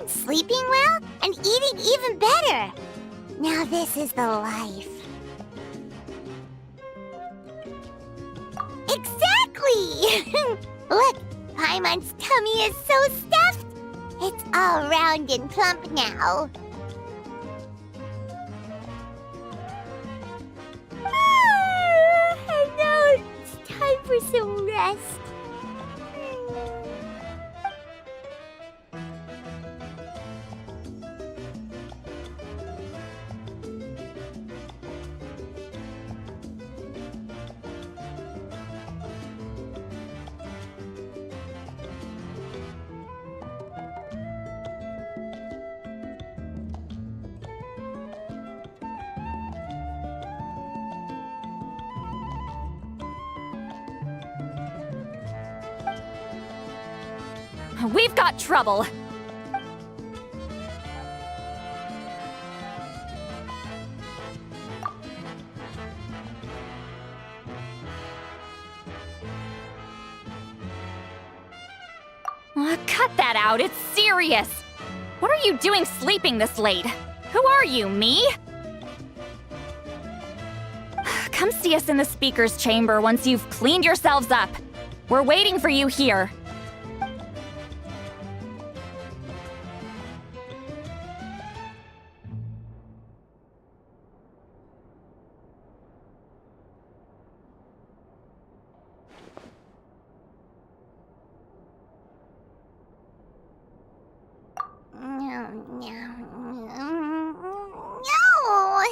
Sleeping well and eating even better. Now this is the life. Exactly! Look, Paimon's tummy is so stuffed. It's all round and plump now. And now it's time for some rest. We've got trouble. Cut that out, it's serious. What are you doing sleeping this late? Who are you, me? Come see us in the speaker's chamber once you've cleaned yourselves up. We're waiting for you here. No!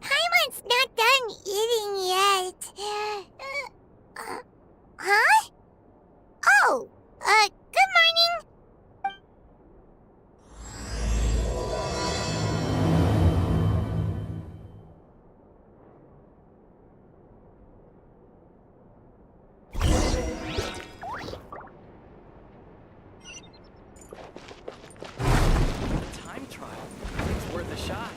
Paimon's not done eating yet. Huh? Oh, good morning. Time trial. It's worth a shot.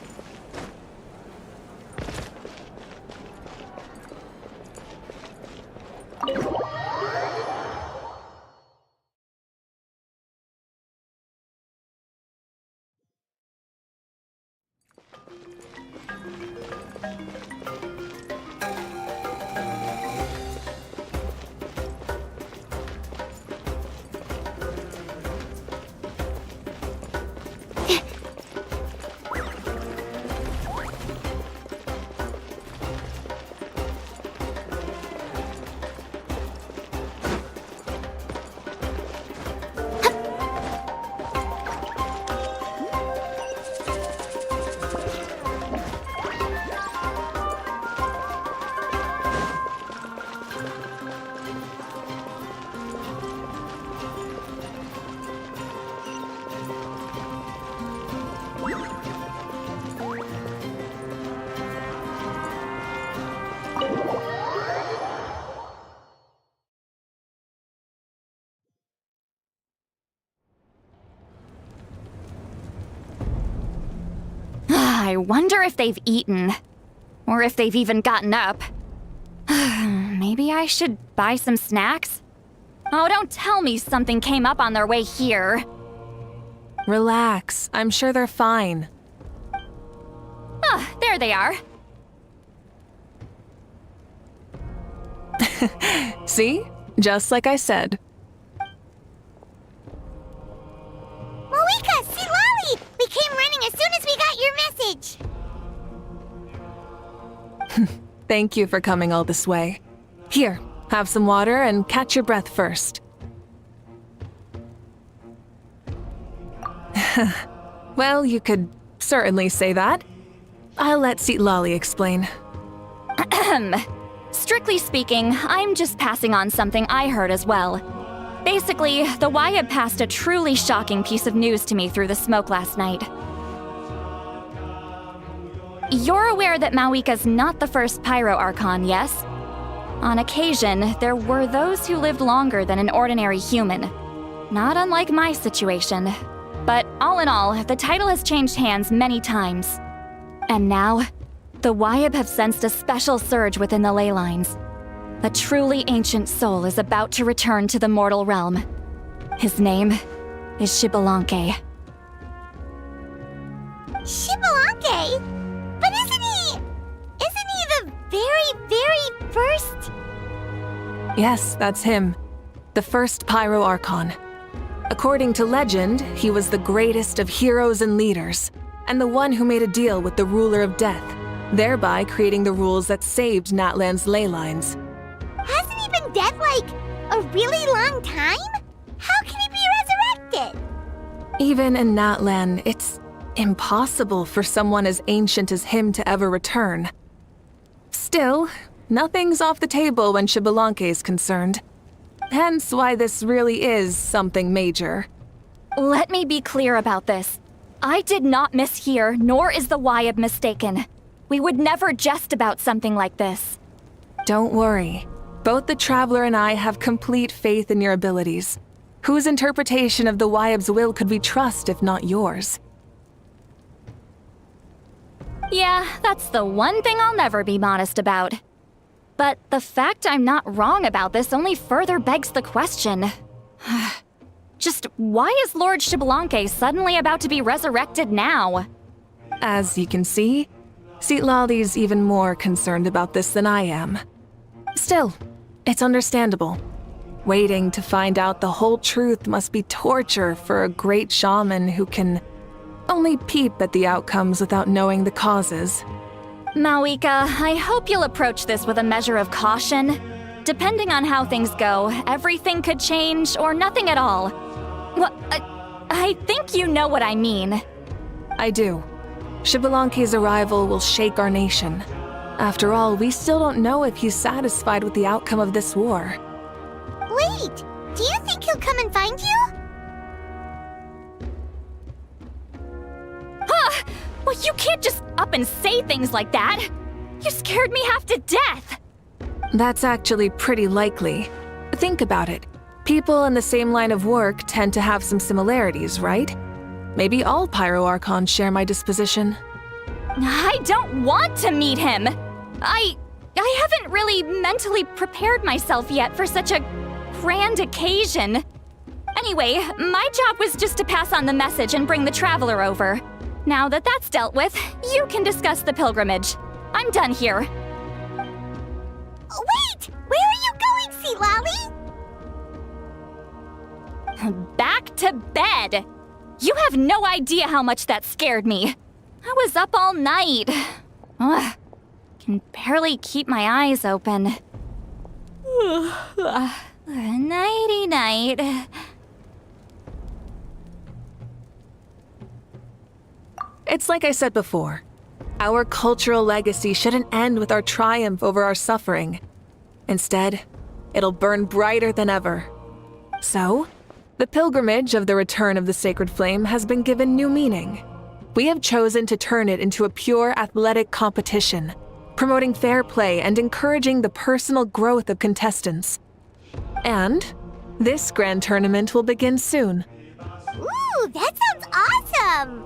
I wonder if they've eaten. Or if they've even gotten up. Maybe I should buy some snacks? Oh, don't tell me something came up on their way here. Relax. I'm sure they're fine. Ah, there they are. See? Just like I said. Mavuika, Citlali! We came running as soon as we got your message. Thank you for coming all this way. Here, have some water and catch your breath first. Well, you could certainly say that. I'll let Citlali explain. Strictly speaking, I'm just passing on something I heard as well. Basically, the Wyab passed a truly shocking piece of news to me through the smoke last night. You're aware that Mavuika's not the first Pyro Archon, yes? On occasion, there were those who lived longer than an ordinary human. Not unlike my situation. But all in all, the title has changed hands many times. And now, the Wyab have sensed a special surge within the ley lines. A truly ancient soul is about to return to the mortal realm. His name is Xbalanque. Xbalanque? But isn't he the very first? Yes, that's him. The first Pyro Archon. According to legend, he was the greatest of heroes and leaders, and the one who made a deal with the ruler of death, thereby creating the rules that saved Natlan's ley lines. Hasn't he been dead like a really long time? How can he be resurrected? Even in Natlan, it's impossible for someone as ancient as him to ever return. Still, nothing's off the table when Xbalanque is concerned. Hence why this really is something major. Let me be clear about this. I did not mishear, nor is the Wyab mistaken. We would never jest about something like this. Don't worry. Both the Traveler and I have complete faith in your abilities. Whose interpretation of the Wyab's will could we trust if not yours? Yeah, that's the one thing I'll never be modest about. But the fact I'm not wrong about this only further begs the question. Just why is Lord Xbalanque suddenly about to be resurrected now? As you can see, Citlali's even more concerned about this than I am. Still, it's understandable. Waiting to find out the whole truth must be torture for a great shaman who can only peep at the outcomes without knowing the causes. Mavuika, I hope you'll approach this with a measure of caution. Depending on how things go, everything could change or nothing at all. Well, I think you know what I mean. I do. Xbalanque's arrival will shake our nation. After all, we still don't know if he's satisfied with the outcome of this war. Wait, do you think he'll come and find you? Huh! Well, you can't just up and say things like that. You scared me half to death. That's actually pretty likely. Think about it. People in the same line of work tend to have some similarities, right? Maybe all Pyro Archons share my disposition. I don't want to meet him. I haven't really mentally prepared myself yet for such a grand occasion. Anyway, my job was just to pass on the message and bring the Traveler over. Now that that's dealt with, you can discuss the pilgrimage. I'm done here. Wait! Where are you going, Citlali? Back to bed! You have no idea how much that scared me. I was up all night. Ugh, can barely keep my eyes open. Nighty-night. It's like I said before. Our cultural legacy shouldn't end with our triumph over our suffering. Instead, it'll burn brighter than ever. So, the pilgrimage of the return of the sacred flame has been given new meaning. We have chosen to turn it into a pure athletic competition, promoting fair play and encouraging the personal growth of contestants. And this grand tournament will begin soon. Ooh, that sounds awesome!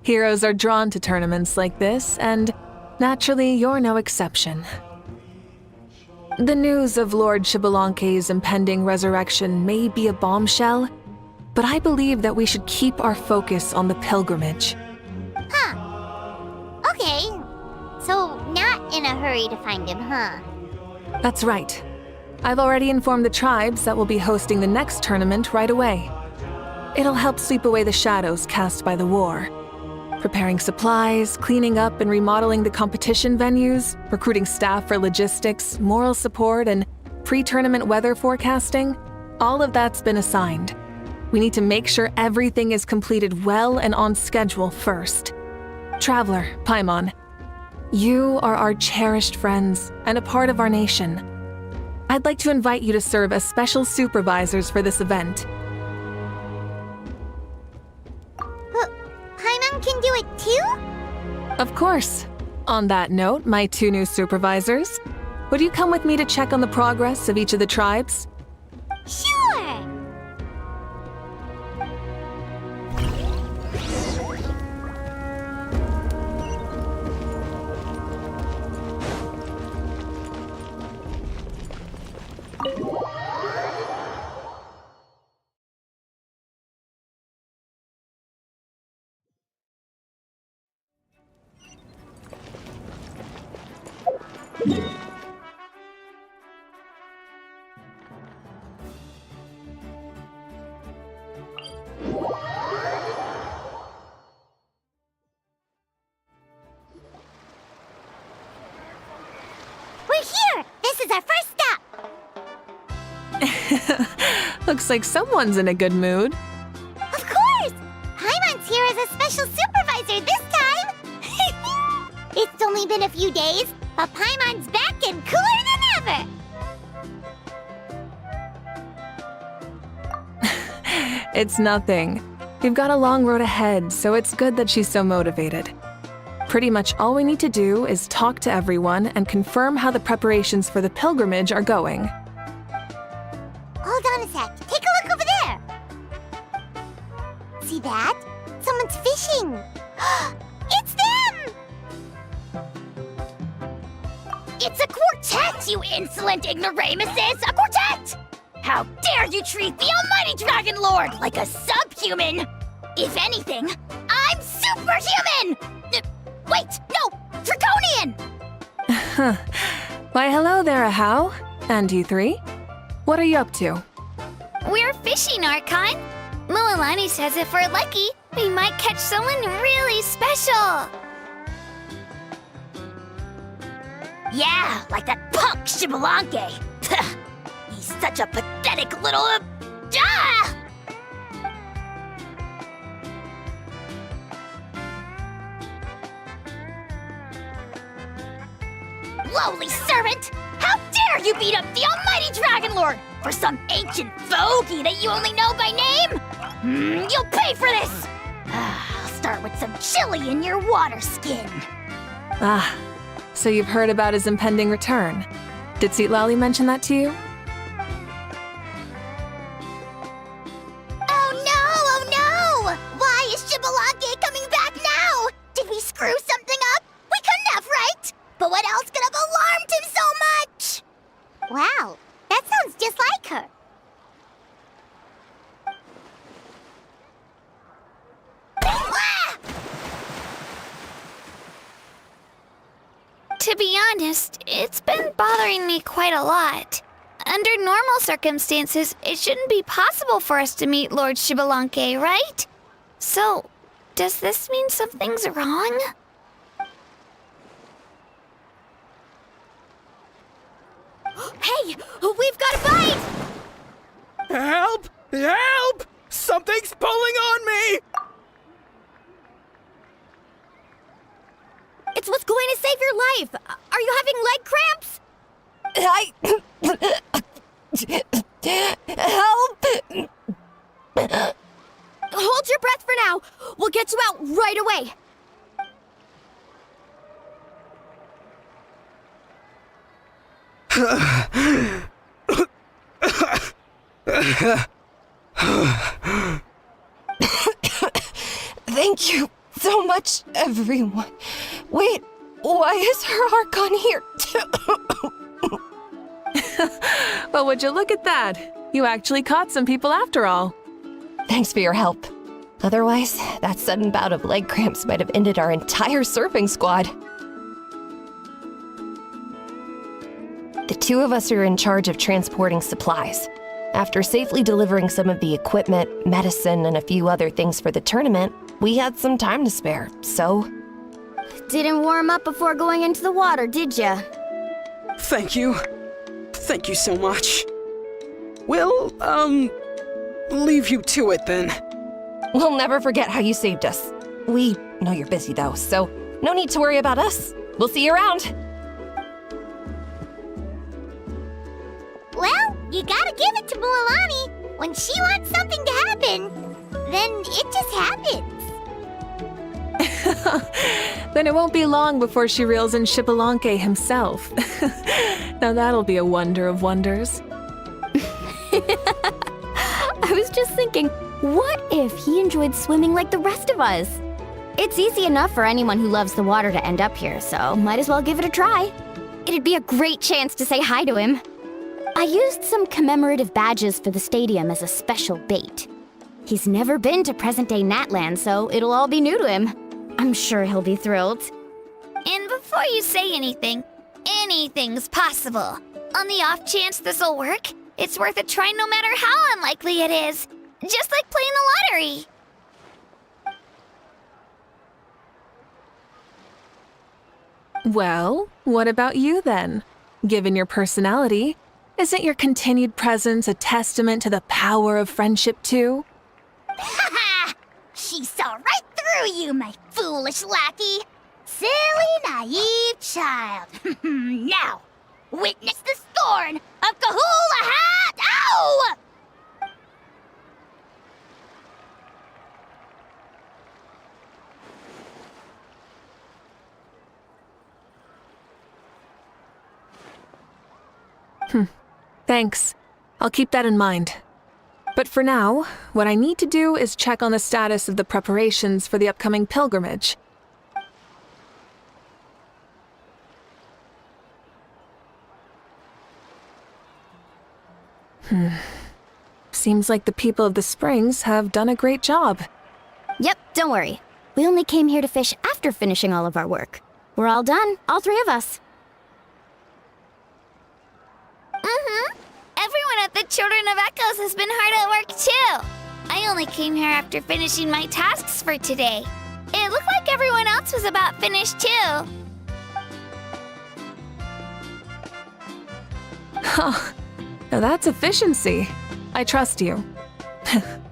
Heroes are drawn to tournaments like this, and naturally, you're no exception. The news of Lord Xbalanque's impending resurrection may be a bombshell, but I believe that we should keep our focus on the pilgrimage. Huh. Okay. So, not in a hurry to find him, huh? That's right. I've already informed the tribes that we'll be hosting the next tournament right away. It'll help sweep away the shadows cast by the war. Preparing supplies, cleaning up and remodeling the competition venues, recruiting staff for logistics, moral support, and pre-tournament weather forecasting, all of that's been assigned. We need to make sure everything is completed well and on schedule first. Traveler, Paimon, you are our cherished friends and a part of our nation. I'd like to invite you to serve as special supervisors for this event. Paimon can do it too? Of course. On that note, my 2 new supervisors, would you come with me to check on the progress of each of the tribes? Sure! We're here! This is our first stop! Looks like someone's in a good mood. Of course! Paimon's here as a special supervisor this time! It's only been a few days, but Paimon's back and cooler than ever! It's nothing. We've got a long road ahead, so it's good that she's so motivated. Pretty much all we need to do is talk to everyone and confirm how the preparations for the pilgrimage are going. Hold on a sec. Take a look over there! See that? Someone's fishing! It's them! It's a quartet, you insolent ignoramuses! A quartet! How dare you treat the almighty Dragon Lord like a subhuman! If anything, I'm superhuman! Wait, no! Draconian! Why, hello there, Ahau. And you 3? What are you up to? We're fishing, Archon. Mualani says if we're lucky, we might catch someone really special. Yeah, like that punk Xbalanque. He's such a pathetic little... Ah! Lowly servant! How dare you beat up the almighty Dragon Lord for some ancient fogey that you only know by name? You'll pay for this! I'll start with some chili in your water skin. Ah, so you've heard about his impending return. Did Citlali mention that to you? Oh no! Why is Xbalanque coming back now? Did we screw something up? We couldn't have, right? But what else could have alarmed him so much? Wow, that sounds just like her. Ah! To be honest, it's been bothering me quite a lot. Under normal circumstances, it shouldn't be possible for us to meet Lord Xbalanque, right? So, does this mean something's wrong? Hey, we've got a bite! Help! Help! Something's pulling on me! It's what's going to save your life! Are you having leg cramps? Help! Hold your breath for now. We'll get you out right away. Thank you so much everyone. Wait, why is her Archon here? Well, would you look at that? You actually caught some people after all. Thanks for your help. Otherwise, that sudden bout of leg cramps might have ended our entire surfing squad. The two of us are in charge of transporting supplies. After safely delivering some of the equipment, medicine, and a few other things for the tournament, we had some time to spare, so... Didn't warm up before going into the water, did ya? Thank you. Thank you so much. We'll, leave you to it then. We'll never forget how you saved us. We know you're busy though, so no need to worry about us. We'll see you around. Well, you gotta give it to Mualani. When she wants something to happen, then it just happens. Then it won't be long before she reels in Shipalonke himself. Now that'll be a wonder of wonders. I was just thinking, what if he enjoyed swimming like the rest of us? It's easy enough for anyone who loves the water to end up here, so might as well give it a try. It'd be a great chance to say hi to him. I used some commemorative badges for the stadium as a special bait. He's never been to present-day Natlan, so it'll all be new to him. I'm sure he'll be thrilled. And before you say anything, anything's possible. On the off chance this'll work, it's worth a try no matter how unlikely it is. Just like playing the lottery. Well, what about you then? Given your personality, isn't your continued presence a testament to the power of friendship too? Ha ha! She saw right through you, my foolish lackey. Silly, naive child. Now, witness the scorn of Kahula Hat! Ow! Thanks. I'll keep that in mind. But for now, what I need to do is check on the status of the preparations for the upcoming pilgrimage. Seems like the people of the Springs have done a great job. Yep, don't worry. We only came here to fish after finishing all of our work. We're all done, all three of us. Everyone at the Children of Echoes has been hard at work too. I only came here after finishing my tasks for today. It looked like everyone else was about finished too. Now that's efficiency. I trust you.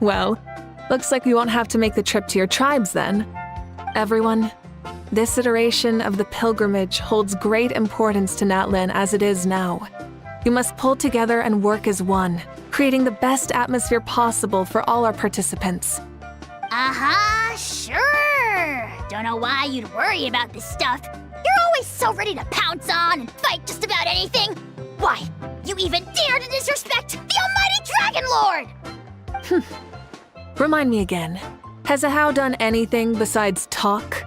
Well, looks like we won't have to make the trip to your tribes then. Everyone, this iteration of the pilgrimage holds great importance to Natlan as it is now. You must pull together and work as one, creating the best atmosphere possible for all our participants. Uh-huh, sure. Don't know why you'd worry about this stuff. You're always so ready to pounce on and fight just about anything. Why, you even dare to disrespect the almighty Dragon Lord! Remind me again, has Ahau done anything besides talk?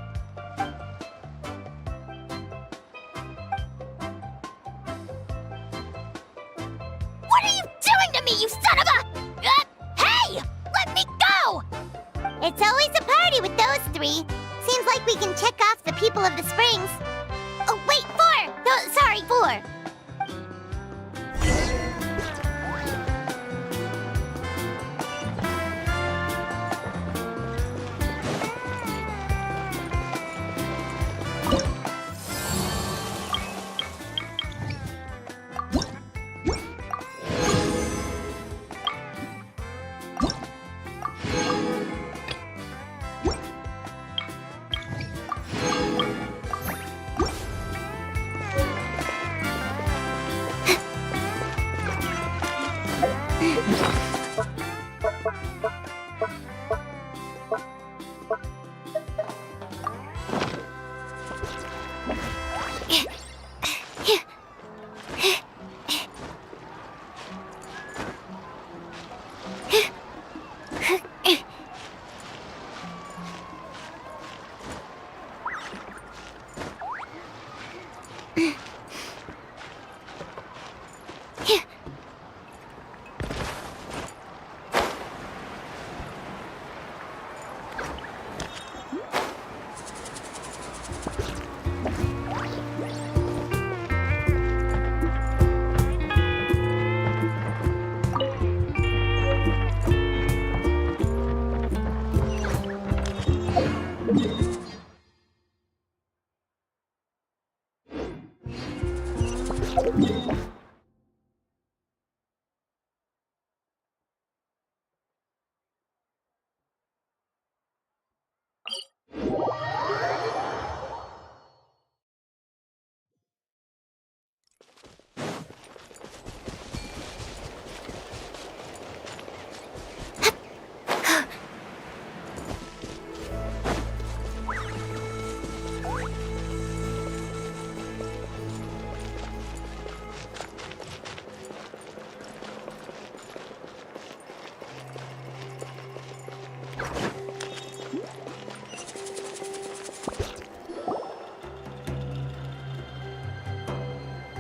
What are you doing to me, you son of a... hey! Let me go! It's always a party with those three. Seems like we can check off the people of the Springs. Oh, wait, 4! No, sorry, 4.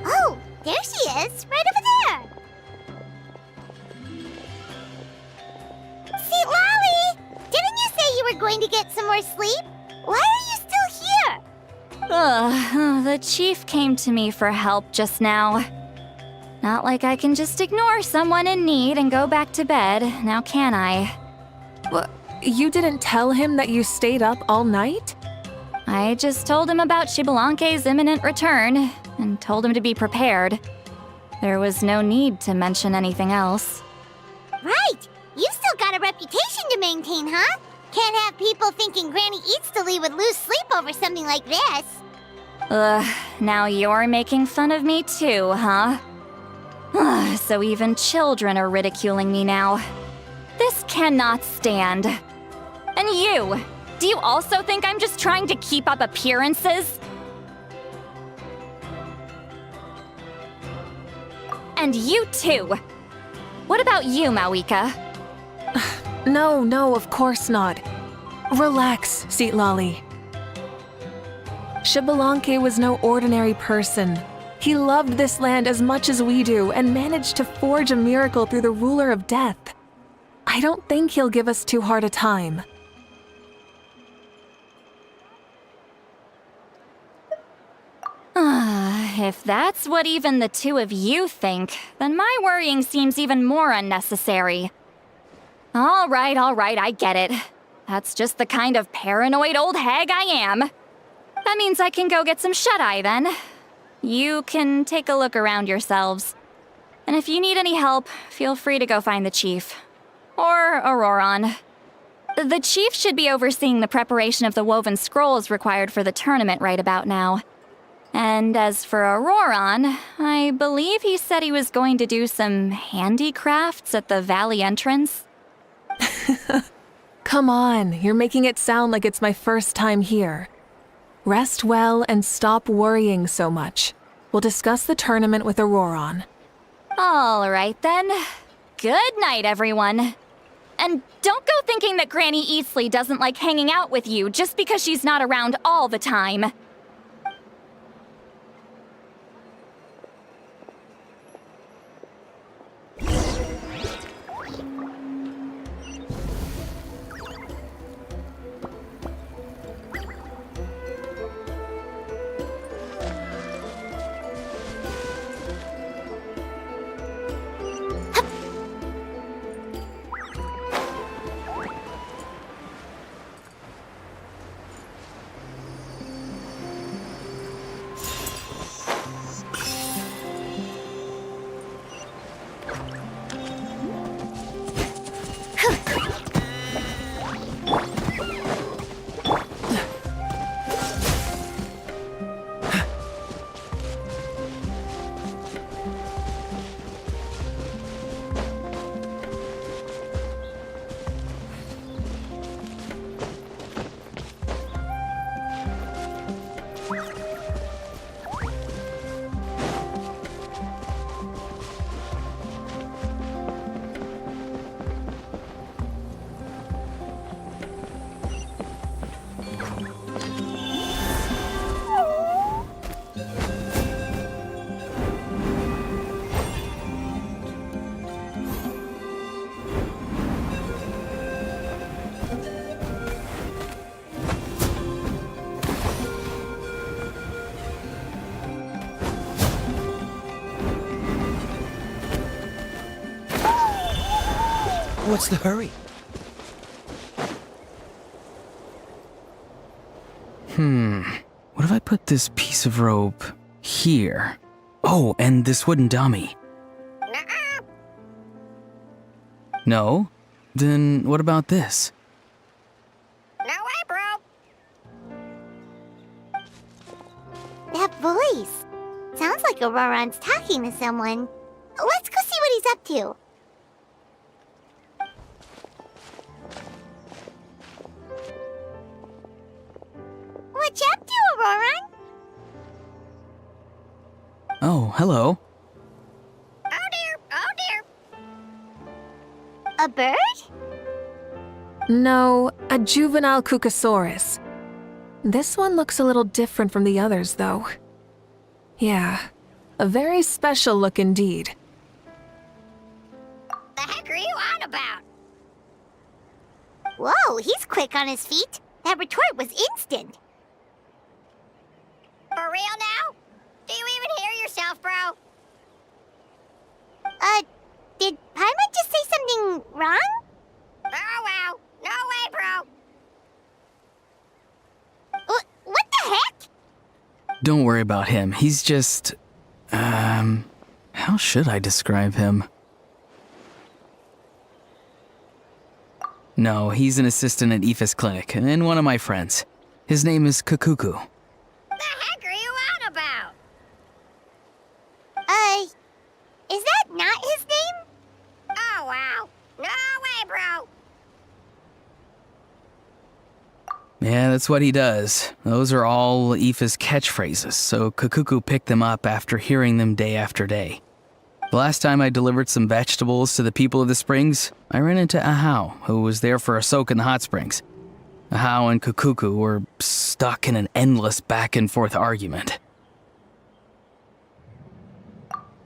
Oh, there she is, right over there. Citlali! Didn't you say you were going to get some more sleep? Why are you still here? The chief came to me for help just now. Not like I can just ignore someone in need and go back to bed, now can I? You didn't tell him that you stayed up all night? I just told him about Xbalanque's imminent return, and told him to be prepared. There was no need to mention anything else. Right! You've still got a reputation to maintain, huh? Can't have people thinking Granny Citlali would lose sleep over something like this. Now you're making fun of me too, huh? So even children are ridiculing me now. This cannot stand. And you! Do you also think I'm just trying to keep up appearances? And you too! What about you, Mavuika? No, of course not. Relax, Citlali. Xbalanque was no ordinary person. He loved this land as much as we do and managed to forge a miracle through the ruler of death. I don't think he'll give us too hard a time. If that's what even the two of you think, then my worrying seems even more unnecessary. All right, I get it. That's just the kind of paranoid old hag I am. That means I can go get some shut-eye then. You can take a look around yourselves. And if you need any help, feel free to go find the chief. Or Auroron. The chief should be overseeing the preparation of the woven scrolls required for the tournament right about now. And as for Auroron, I believe he said he was going to do some handicrafts at the valley entrance. Come on, you're making it sound like it's my first time here. Rest well and stop worrying so much. We'll discuss the tournament with Auroron. All right then. Good night, everyone. And don't go thinking that Granny Citlali doesn't like hanging out with you just because she's not around all the time. What's the hurry? What if I put this piece of rope here? Oh, and this wooden dummy. No? Then what about this? No way, bro. That voice. Sounds like Auroron's talking to someone. Let's go see what he's up to. What you up to, Auroron? Oh, hello. Oh dear, oh dear. A bird? No, a juvenile Cucosaurus. This one looks a little different from the others, though. Yeah, a very special look indeed. The heck are you on about? Whoa, he's quick on his feet. That retort was instant. For real now? Do you even hear yourself, bro? Did Paimon just say something wrong? Oh wow. No way, bro. What the heck? Don't worry about him. He's just... how should I describe him? No, he's an assistant at Aoife's clinic, and one of my friends. His name is Kakuku. The heck are you on about? Is that not his name? Oh wow. No way, bro. Yeah, that's what he does. Those are all Aoife's catchphrases, so Kakuku picked them up after hearing them day after day. The last time I delivered some vegetables to the people of the springs, I ran into Ahau, who was there for a soak in the hot springs. Ahau and Kakuku were stuck in an endless back-and-forth argument.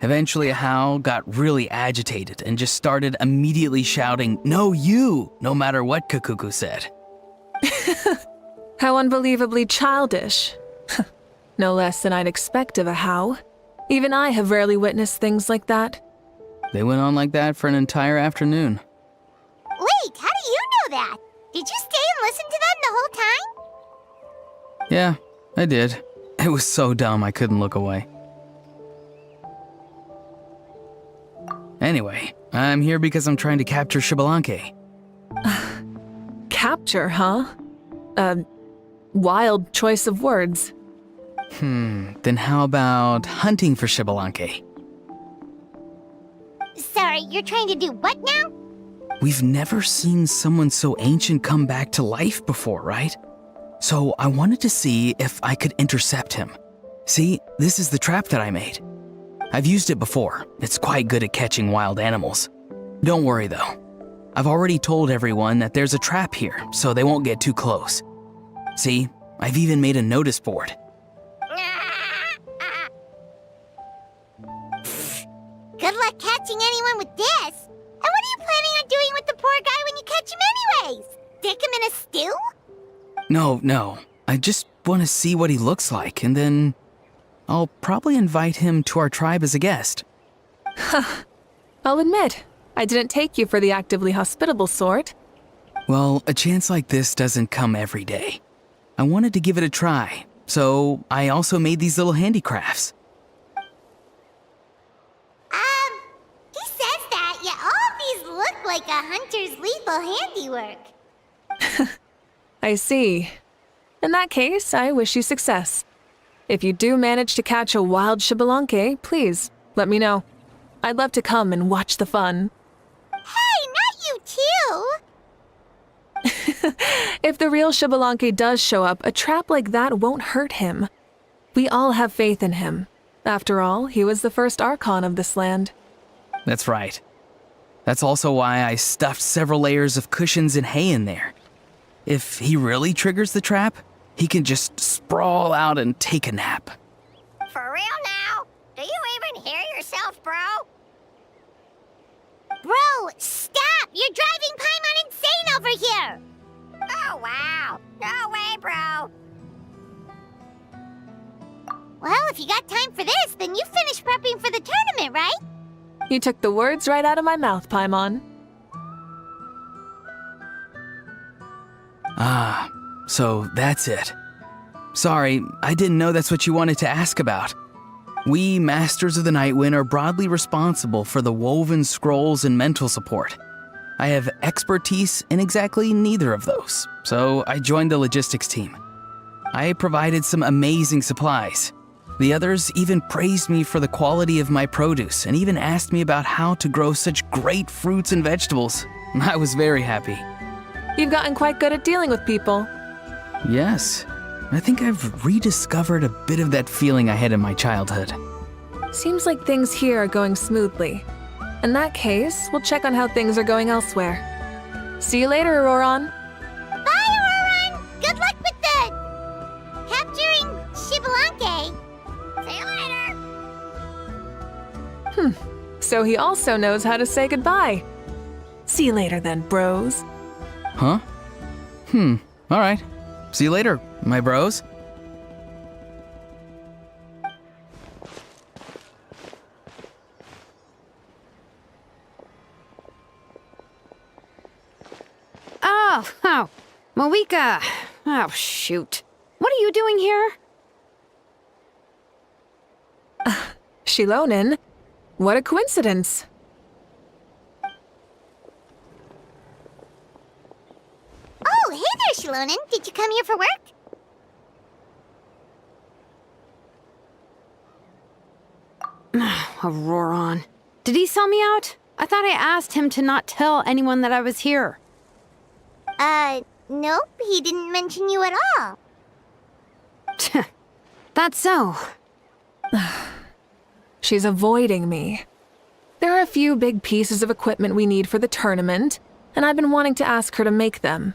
Eventually, Ahau got really agitated and just started immediately shouting, "No, you!" no matter what Kakuku said. How unbelievably childish. No less than I'd expect of a How. Even I have rarely witnessed things like that. They went on like that for an entire afternoon. Wait, how do you know that? Did you stay and listen to them the whole time? Yeah, I did. It was so dumb I couldn't look away. Anyway, I'm here because I'm trying to capture Xbalanque. Capture, huh? Wild choice of words. Then how about hunting for Xbalanque? Sorry, you're trying to do what now? We've never seen someone so ancient come back to life before, right? So I wanted to see if I could intercept him. See, this is the trap that I made. I've used it before. It's quite good at catching wild animals. Don't worry though. I've already told everyone that there's a trap here, so they won't get too close. See, I've even made a notice board. Good luck catching anyone with this. And what are you planning on doing with the poor guy when you catch him anyways? Stick him in a stew? No. I just want to see what he looks like, and then I'll probably invite him to our tribe as a guest. I'll admit, I didn't take you for the actively hospitable sort. Well, a chance like this doesn't come every day. I wanted to give it a try, so I also made these little handicrafts. He says that, yet all of these look like a hunter's lethal handiwork. I see. In that case, I wish you success. If you do manage to catch a wild Xbalanque, please, let me know. I'd love to come and watch the fun. Hey, not you too! If the real Xbalanque does show up, a trap like that won't hurt him. We all have faith in him. After all, he was the first Archon of this land. That's right. That's also why I stuffed several layers of cushions and hay in there. If he really triggers the trap, he can just sprawl out and take a nap. For real now? Do you even hear yourself, bro? Bro, stop! You're driving Paimon insane over here! Oh wow. No way, bro. Well, if you got time for this, then you finished prepping for the tournament, right? You took the words right out of my mouth, Paimon. Ah, so that's it. Sorry, I didn't know that's what you wanted to ask about. We Masters of the Nightwind are broadly responsible for the woven scrolls and mental support. I have expertise in exactly neither of those, so I joined the logistics team. I provided some amazing supplies. The others even praised me for the quality of my produce and even asked me about how to grow such great fruits and vegetables. I was very happy. You've gotten quite good at dealing with people. Yes, I think I've rediscovered a bit of that feeling I had in my childhood. Seems like things here are going smoothly. In that case, we'll check on how things are going elsewhere. See you later, Auroron. Bye, Auroron! Good luck with the... capturing Xbalanque. See you later. So he also knows how to say goodbye. See you later then, bros. Huh? All right. See you later, my bros. Oh, Mavuika. Oh, shoot. What are you doing here? Shilonen, what a coincidence. Oh, hey there, Shilonen. Did you come here for work? Auroron. Did he sell me out? I thought I asked him to not tell anyone that I was here. Nope. He didn't mention you at all. That's so. She's avoiding me. There are a few big pieces of equipment we need for the tournament, and I've been wanting to ask her to make them.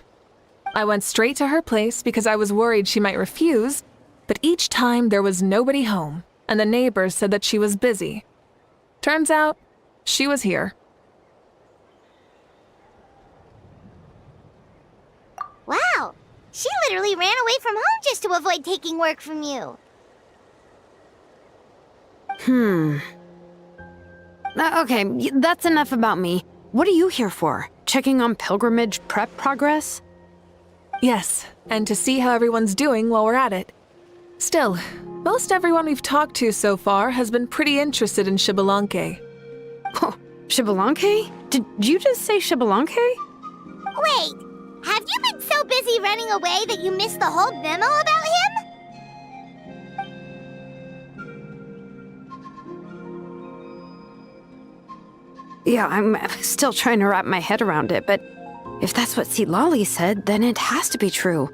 I went straight to her place because I was worried she might refuse, but each time there was nobody home, and the neighbors said that she was busy. Turns out, she was here. Wow. She literally ran away from home just to avoid taking work from you. Okay, that's enough about me. What are you here for? Checking on pilgrimage prep progress? Yes, and to see how everyone's doing while we're at it. Still, most everyone we've talked to so far has been pretty interested in Xbalanque. Oh, Xbalanque? Did you just say Xbalanque? Wait, have you been so busy running away that you missed the whole memo about him? Yeah, I'm still trying to wrap my head around it, but if that's what Citlali said, then it has to be true.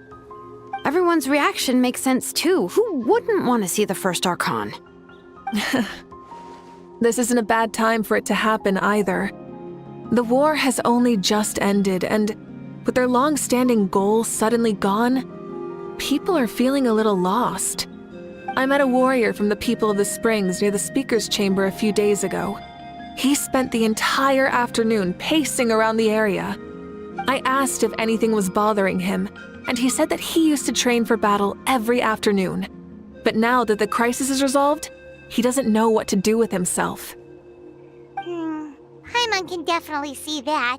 Everyone's reaction makes sense too. Who wouldn't want to see the first Archon? This isn't a bad time for it to happen either. The war has only just ended, and with their long-standing goal suddenly gone, people are feeling a little lost. I met a warrior from the People of the Springs near the Speaker's Chamber a few days ago. He spent the entire afternoon pacing around the area. I asked if anything was bothering him, and he said that he used to train for battle every afternoon. But now that the crisis is resolved, he doesn't know what to do with himself. Paimon can definitely see that.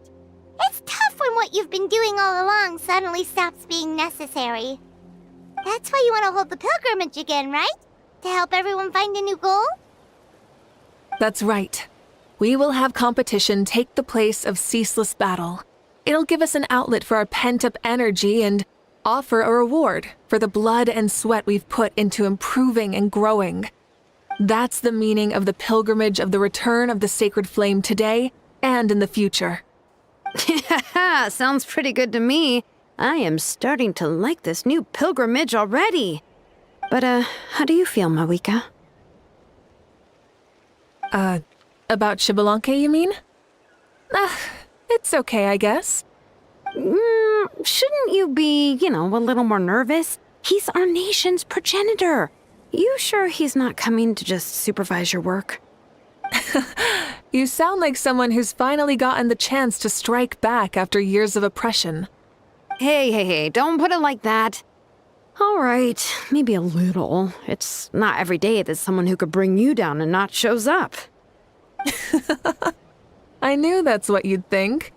It's tough when what you've been doing all along suddenly stops being necessary. That's why you want to hold the pilgrimage again, right? To help everyone find a new goal? That's right. We will have competition take the place of ceaseless battle. It'll give us an outlet for our pent-up energy and offer a reward for the blood and sweat we've put into improving and growing. That's the meaning of the pilgrimage of the return of the sacred flame today and in the future. Sounds pretty good to me. I am starting to like this new pilgrimage already. But, how do you feel, Mavuika? About Xbalanque, you mean? It's okay, I guess. Shouldn't you be, a little more nervous? He's our nation's progenitor. You sure he's not coming to just supervise your work? You sound like someone who's finally gotten the chance to strike back after years of oppression. Hey, don't put it like that. All right, maybe a little. It's not every day that someone who could bring you down a notch shows up. I knew that's what you'd think.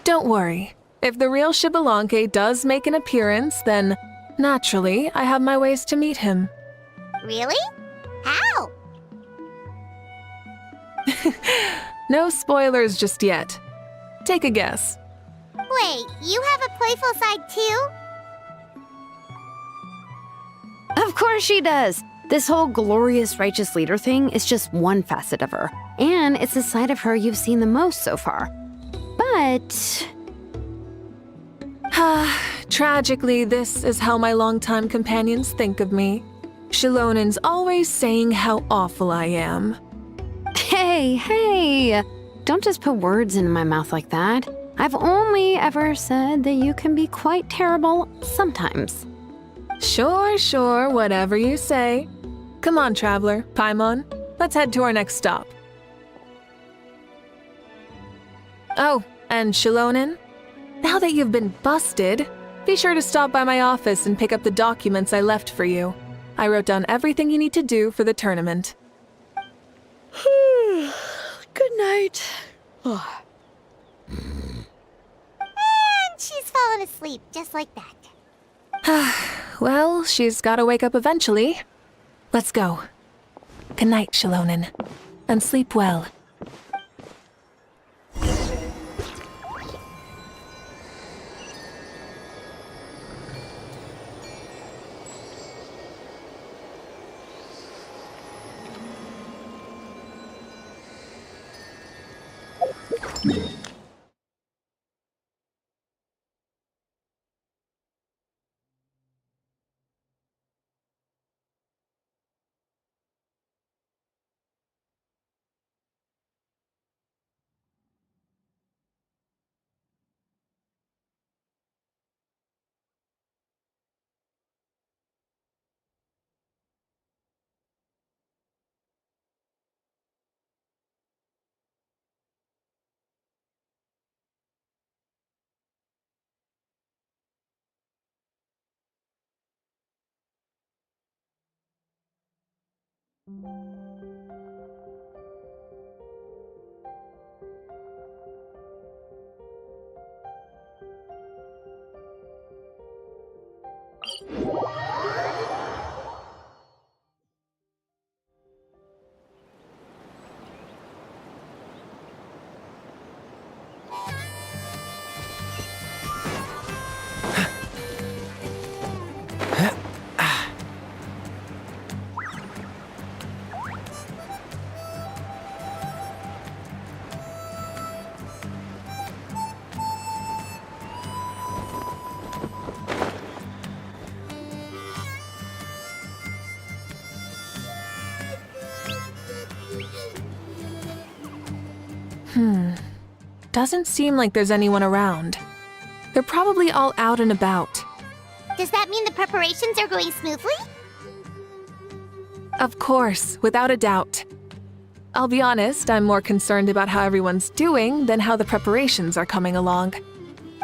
Don't worry. If the real Shibalanke does make an appearance, then naturally I have my ways to meet him. Really? How? No spoilers just yet. Take a guess. Wait, you have a playful side too? Of course she does. This whole glorious righteous leader thing is just one facet of her. And it's the side of her you've seen the most so far. But... Tragically, this is how my longtime companions think of me. Shilonin's always saying how awful I am. Hey, don't just put words in my mouth like that. I've only ever said that you can be quite terrible sometimes. Sure, whatever you say. Come on, Traveler, Paimon, let's head to our next stop. Oh, and Shilonin, now that you've been busted, be sure to stop by my office and pick up the documents I left for you. I wrote down everything you need to do for the tournament. Good night. And she's fallen asleep just like that. Well, she's gotta wake up eventually. Let's go. Good night, Shilonin, and sleep well. Doesn't seem like there's anyone around. They're probably all out and about. Does that mean the preparations are going smoothly? Of course, without a doubt. I'll be honest, I'm more concerned about how everyone's doing than how the preparations are coming along.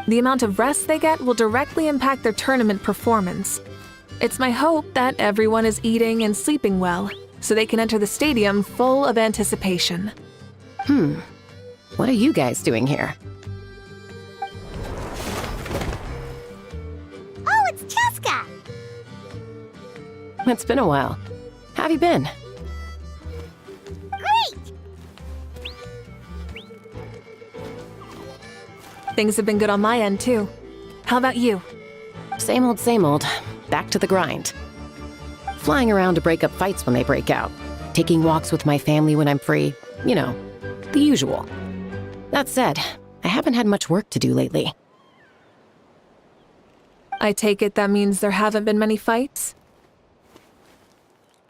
The amount of rest they get will directly impact their tournament performance. It's my hope that everyone is eating and sleeping well, so they can enter the stadium full of anticipation. What are you guys doing here? Oh, it's Cheska! It's been a while. How have you been? Great! Things have been good on my end, too. How about you? Same old, back to the grind. Flying around to break up fights when they break out. Taking walks with my family when I'm free. You know, the usual. That said, I haven't had much work to do lately. I take it that means there haven't been many fights?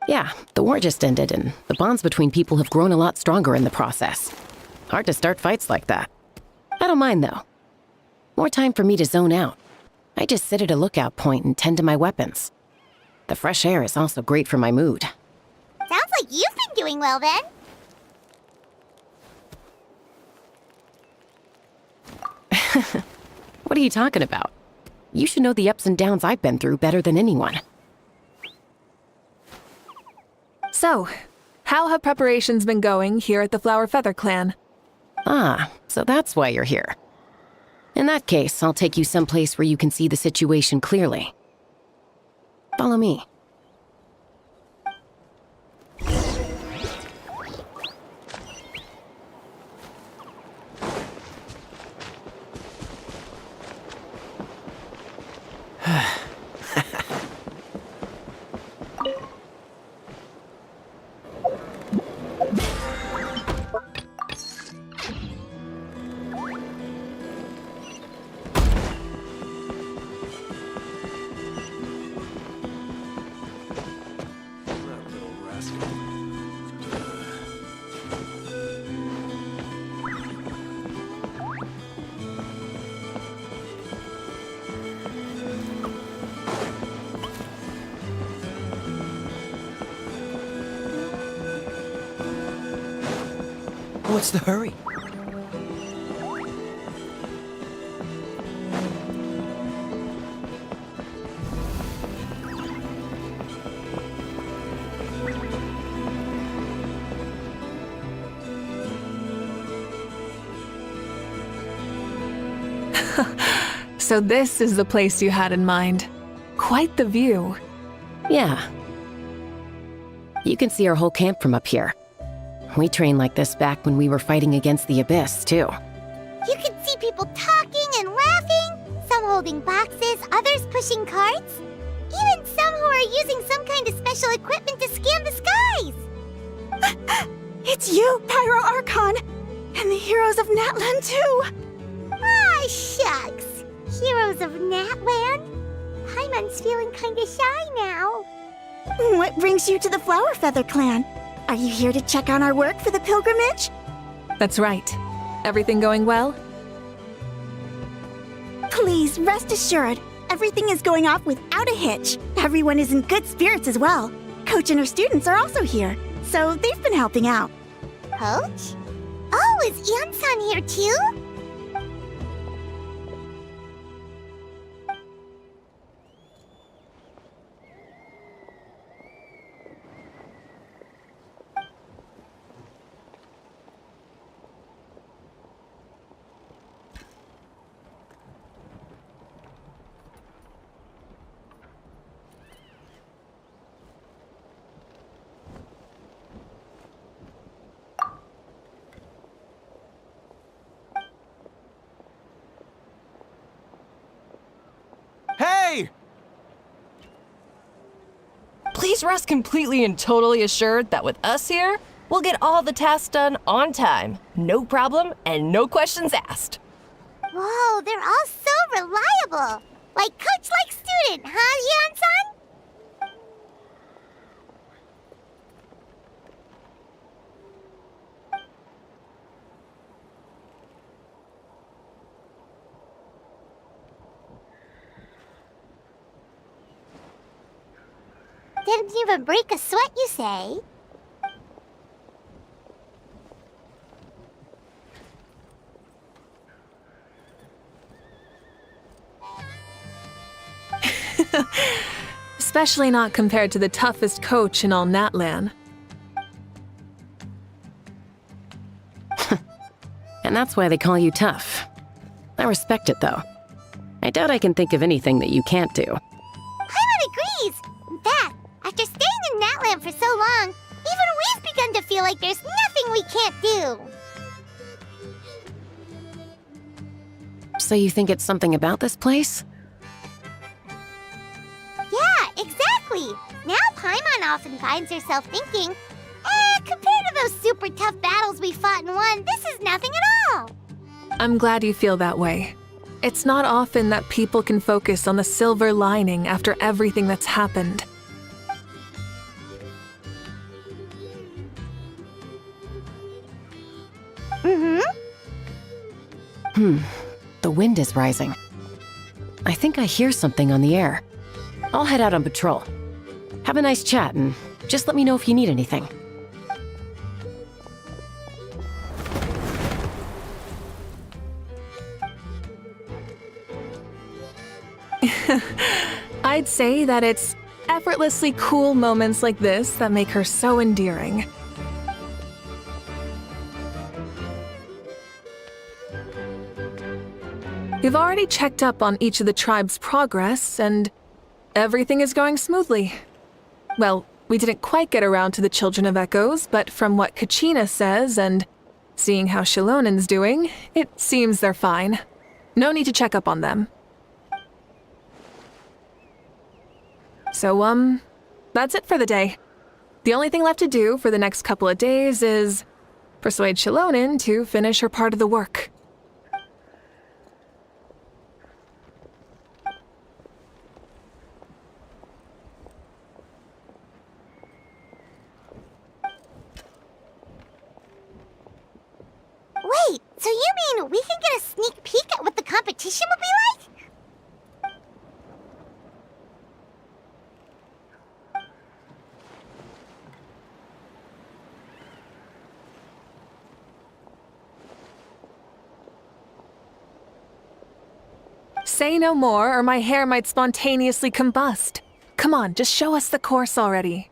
Yeah, the war just ended, and the bonds between people have grown a lot stronger in the process. Hard to start fights like that. I don't mind, though. More time for me to zone out. I just sit at a lookout point and tend to my weapons. The fresh air is also great for my mood. Sounds like you've been doing well then. What are you talking about? You should know the ups and downs I've been through better than anyone. So, how have preparations been going here at the Flower Feather Clan? Ah, so that's why you're here. In that case, I'll take you someplace where you can see the situation clearly. Follow me. What's the hurry? So this is the place you had in mind. Quite the view. Yeah. You can see our whole camp from up here. We trained like this back when we were fighting against the Abyss, too. You can see people talking and laughing, some holding boxes, others pushing carts. Even some who are using some kind of special equipment to scan the skies. It's you, Pyro Archon! And the heroes of Natlan, too! Ah, shucks. Heroes of Natlan? Paimon's feeling kinda shy now. What brings you to the Flower Feather Clan? Are you here to check on our work for the pilgrimage? That's right. Everything going well? Please, rest assured, everything is going off without a hitch. Everyone is in good spirits as well. Coach and her students are also here, so they've been helping out. Coach? Oh, is Ian-san here too? Hey! Please rest completely and totally assured that with us here, we'll get all the tasks done on time. No problem and no questions asked. Whoa, they're all so reliable. Like coach like student, huh, Ian-san? Didn't even break a sweat, you say? Especially not compared to the toughest coach in all Natlan. And that's why they call you tough. I respect it, though. I doubt I can think of anything that you can't do. Paimon agrees! In fact, after staying in Natlan for so long, even we've begun to feel like there's nothing we can't do. So you think it's something about this place? Yeah, exactly! Now Paimon often finds herself thinking, compared to those super tough battles we fought and won, this is nothing at all! I'm glad you feel that way. It's not often that people can focus on the silver lining after everything that's happened. The wind is rising. I think I hear something on the air. I'll head out on patrol. Have a nice chat and just let me know if you need anything. I'd say that it's effortlessly cool moments like this that make her so endearing. We've already checked up on each of the tribe's progress, and everything is going smoothly. Well, we didn't quite get around to the Children of Echoes, but from what Kachina says and seeing how Shilonen's doing, it seems they're fine. No need to check up on them. So, that's it for the day. The only thing left to do for the next couple of days is persuade Shilonen to finish her part of the work. Wait, so you mean we can get a sneak peek at what the competition will be like? Say no more, or my hair might spontaneously combust. Come on, just show us the course already.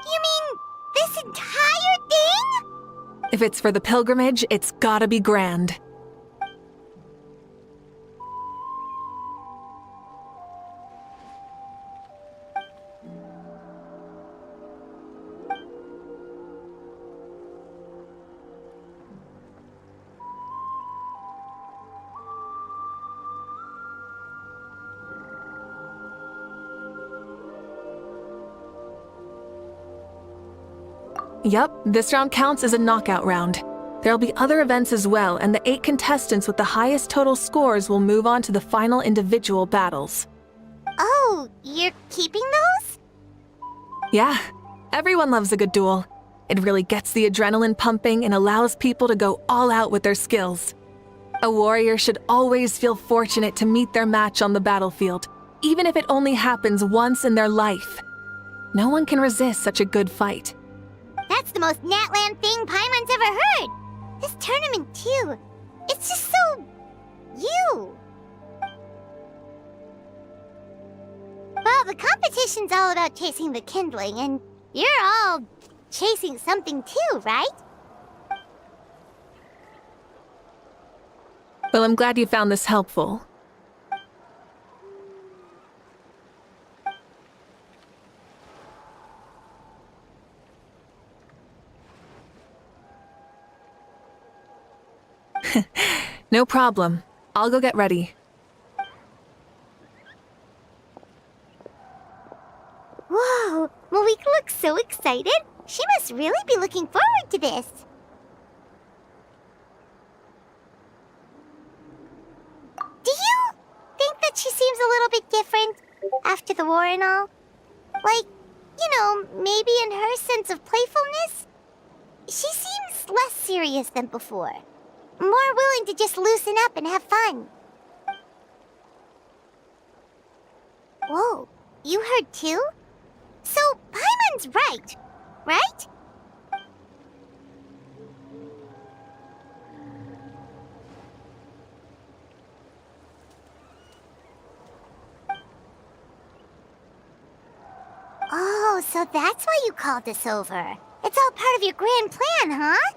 You mean this entire thing? If it's for the pilgrimage, it's gotta be grand. Yup, this round counts as a knockout round. There'll be other events as well, and the 8 contestants with the highest total scores will move on to the final individual battles. Oh, you're keeping those? Yeah, everyone loves a good duel. It really gets the adrenaline pumping and allows people to go all out with their skills. A warrior should always feel fortunate to meet their match on the battlefield, even if it only happens once in their life. No one can resist such a good fight. That's the most Natlan thing Paimon's ever heard. This tournament, too. It's just so... you. Well, the competition's all about chasing the kindling, and you're all chasing something too, right? Well, I'm glad you found this helpful. No problem. I'll go get ready. Whoa, Mavuika looks so excited. She must really be looking forward to this. Do you think that she seems a little bit different after the war and all? Like, you know, maybe in her sense of playfulness? She seems less serious than before. More willing to just loosen up and have fun. Whoa, you heard too? So, Paimon's right? Oh, so that's why you called us over. It's all part of your grand plan, huh?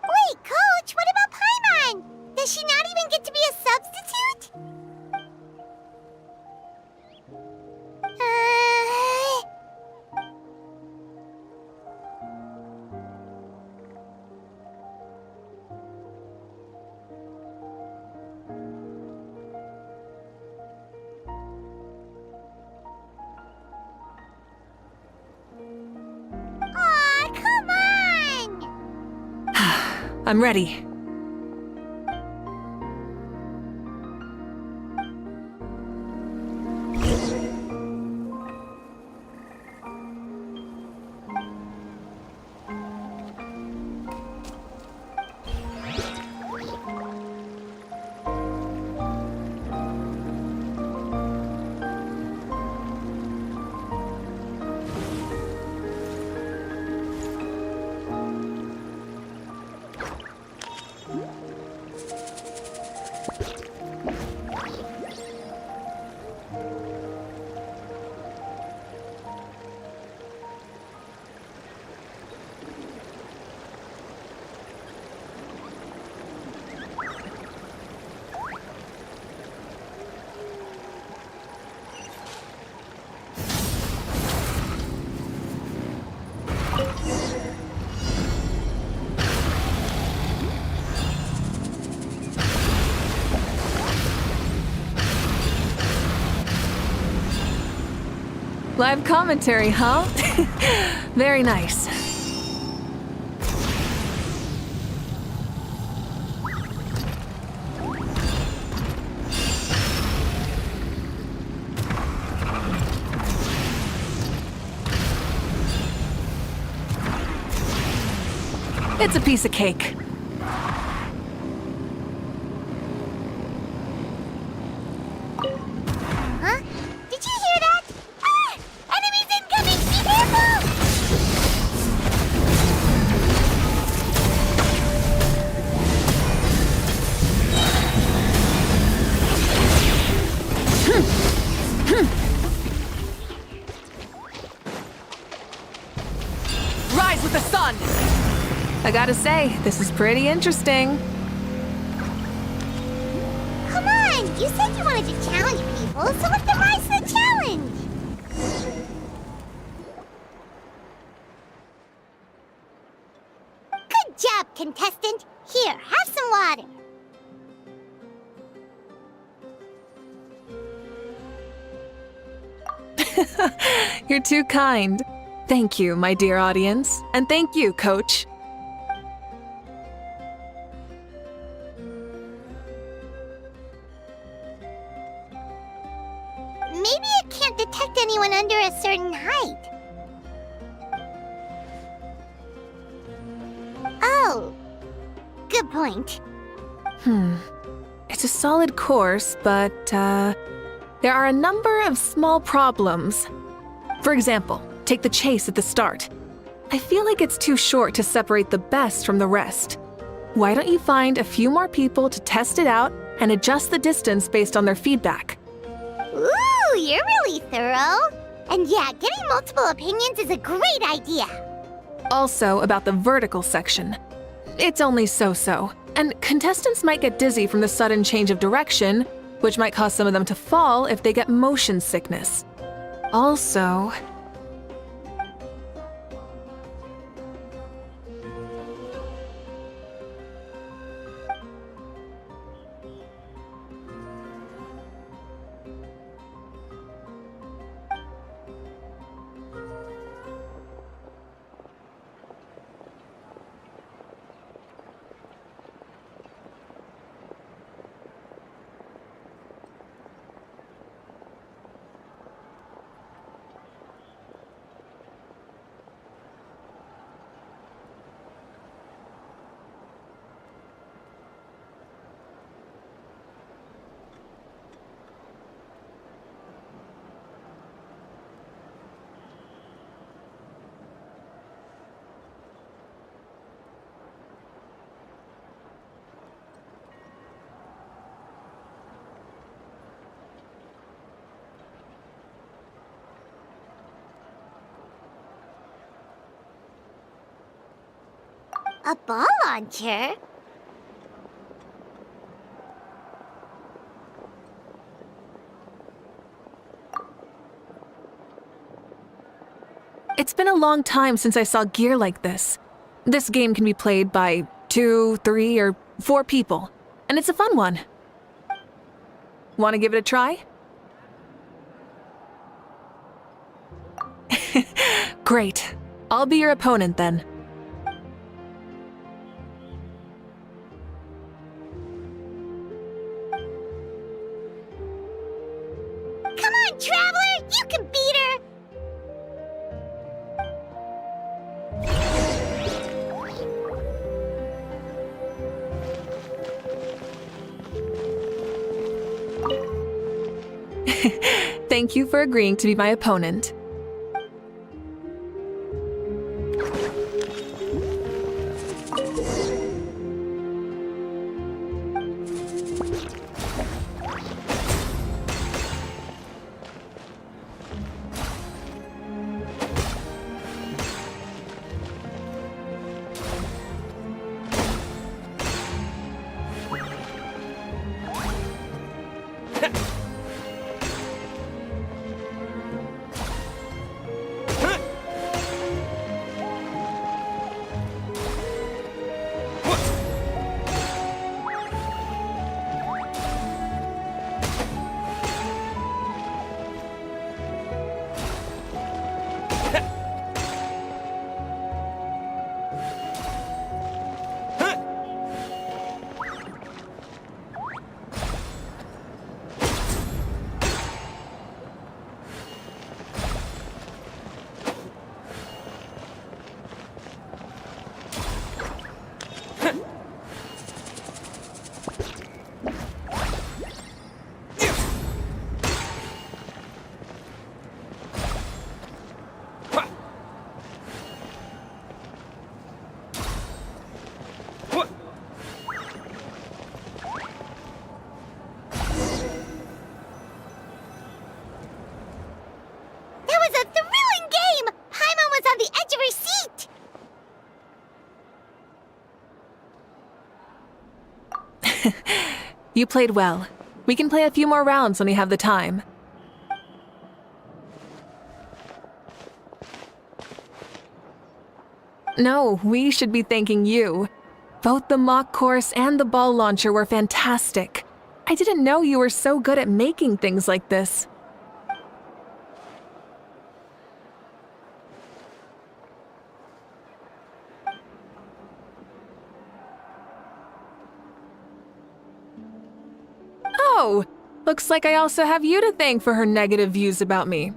Wait, Coach, what about Paimon? Does she not even get to be a substitute? I'm ready. Live commentary, huh? Very nice. It's a piece of cake. Huh? Did you hear that? Ah! Enemies incoming! Be careful! Rise with the sun! I gotta say, this is pretty interesting. Come on! You said you wanted to challenge people, so let them rise to the challenge! Good job, contestant! Here, have some water! You're too kind. Thank you, my dear audience. And thank you, Coach. Maybe it can't detect anyone under a certain height. Oh. Good point. It's a solid course, but, there are a number of small problems. For example, take the chase at the start. I feel like it's too short to separate the best from the rest. Why don't you find a few more people to test it out and adjust the distance based on their feedback? Ooh, you're really thorough. And yeah, getting multiple opinions is a great idea. Also, about the vertical section. It's only so-so, and contestants might get dizzy from the sudden change of direction, which might cause some of them to fall if they get motion sickness. Also, A ball launcher? it's been a long time since I saw gear like this. This game can be played by 2, 3, or 4 people, and it's a fun one. Want to give it a try? Great. I'll be your opponent then. Traveler, you can beat her! Thank you for agreeing to be my opponent. You played well. We can play a few more rounds when we have the time. No, we should be thanking you. Both the mock course and the ball launcher were fantastic. I didn't know you were so good at making things like this. Oh, looks like I also have you to thank for her negative views about me.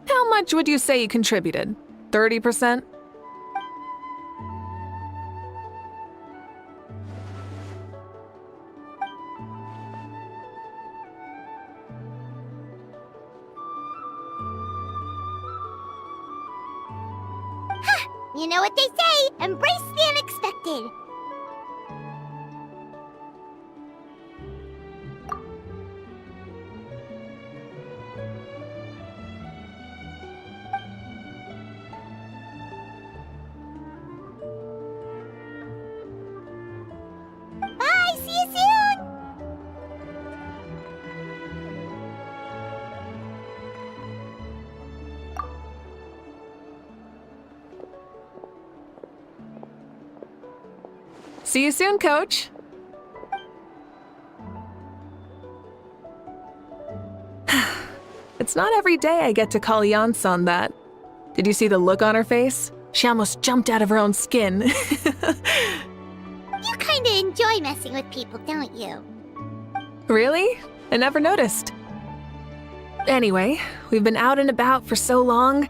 How much would you say you contributed? 30%? You know what they say, embrace the unexpected. Bye, see you soon! See you soon, Coach. It's not every day I get to call Yansan that. Did you see the look on her face? She almost jumped out of her own skin. You kinda enjoy messing with people, don't you? Really? I never noticed. Anyway, we've been out and about for so long.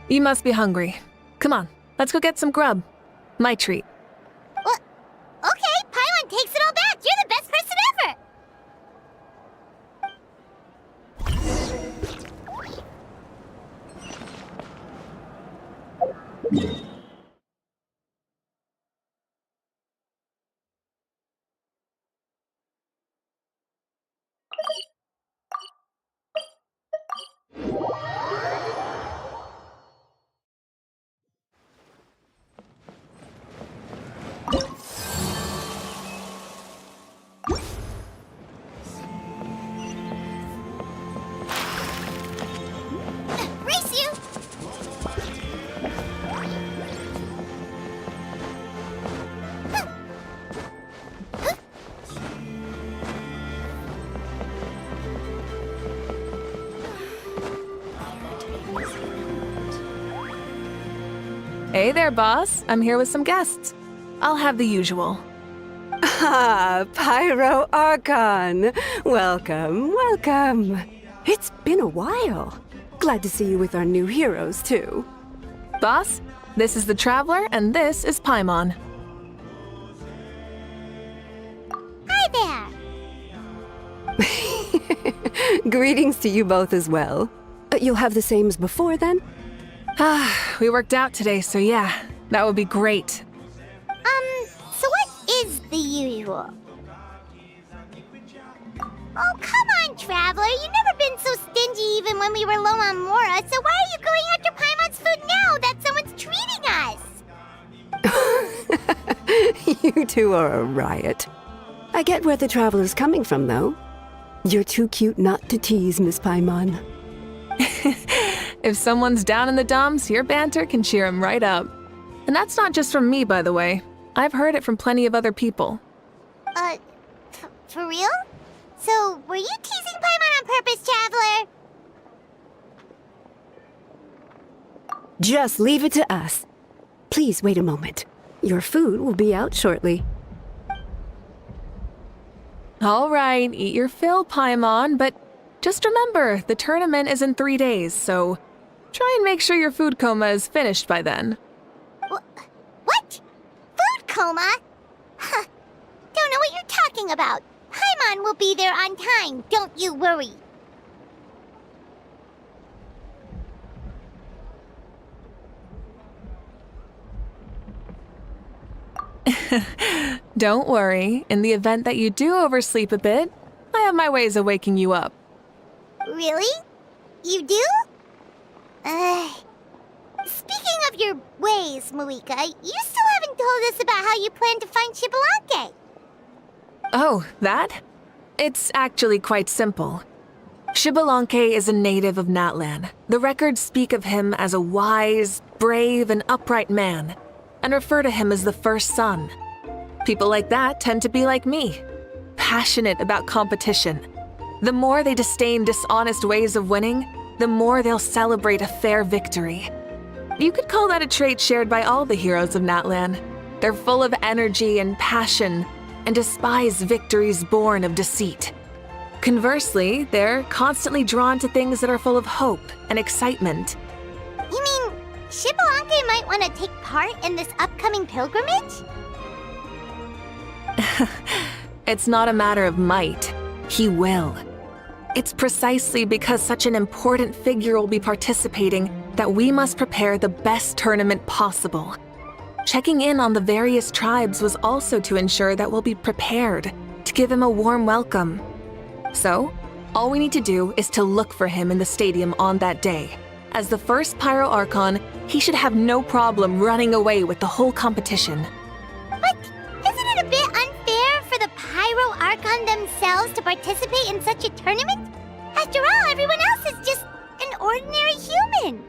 You must be hungry. Come on, let's go get some grub. My treat. Okay, Paimon takes it all back. You're the best person ever. Race you! Hey there, boss. I'm here with some guests. I'll have the usual. Ah, Pyro Archon. Welcome, welcome. It's been a while. Glad to see you with our new heroes, too. Boss, this is the Traveler, and this is Paimon. Hi there. Greetings to you both as well. You'll have the same as before, then? We worked out today, so yeah, that would be great. So what is the usual? Oh, come on, Traveler. You've never been so stingy even when we were low on Mora, so why are you going after Paimon's food now that someone's treating us? You two are a riot. I get where the Traveler's coming from, though. You're too cute not to tease, Miss Paimon. If someone's down in the dumps, your banter can cheer him right up. And that's not just from me, by the way. I've heard it from plenty of other people. For real? So, were you teasing Paimon on purpose, Traveler? Just leave it to us. Please wait a moment. Your food will be out shortly. All right, eat your fill, Paimon, but just remember, the tournament is in 3 days, so try and make sure your food coma is finished by then. What? Food coma? Huh. Don't know what you're talking about. Paimon will be there on time, don't you worry. Don't worry, in the event that you do oversleep a bit, I have my ways of waking you up. Really? You do? Speaking of your ways, Mavuika, you still haven't told us about how you plan to find Citlali. Oh, that? It's actually quite simple. Citlali is a native of Natlan. The records speak of him as a wise, brave, and upright man, and refer to him as the first son. People like that tend to be like me, passionate about competition. The more they disdain dishonest ways of winning, the more they'll celebrate a fair victory. You could call that a trait shared by all the heroes of Natlan. They're full of energy and passion, and despise victories born of deceit. Conversely, they're constantly drawn to things that are full of hope and excitement. You mean Citlali might want to take part in this upcoming pilgrimage? It's not a matter of might. He will. It's precisely because such an important figure will be participating that we must prepare the best tournament possible. Checking in on the various tribes was also to ensure that we'll be prepared to give him a warm welcome. So, all we need to do is to look for him in the stadium on that day. As the first Pyro Archon, he should have no problem running away with the whole competition. But isn't it a bit unfair for the Pyro Archon themselves to participate in such a tournament? After all, everyone else is just an ordinary human.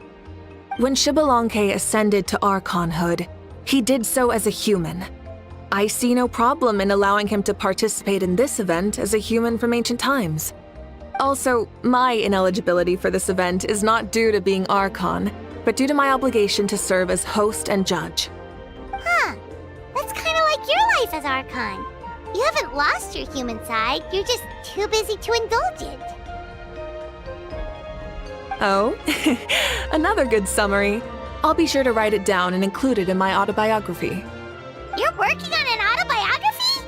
When Citlali ascended to Archonhood, he did so as a human. I see no problem in allowing him to participate in this event as a human from ancient times. Also, my ineligibility for this event is not due to being Archon, but due to my obligation to serve as host and judge. Huh. That's kind of like your life as Archon. You haven't lost your human side, you're just too busy to indulge it. Oh, another good summary. I'll be sure to write it down and include it in my autobiography. You're working on an autobiography?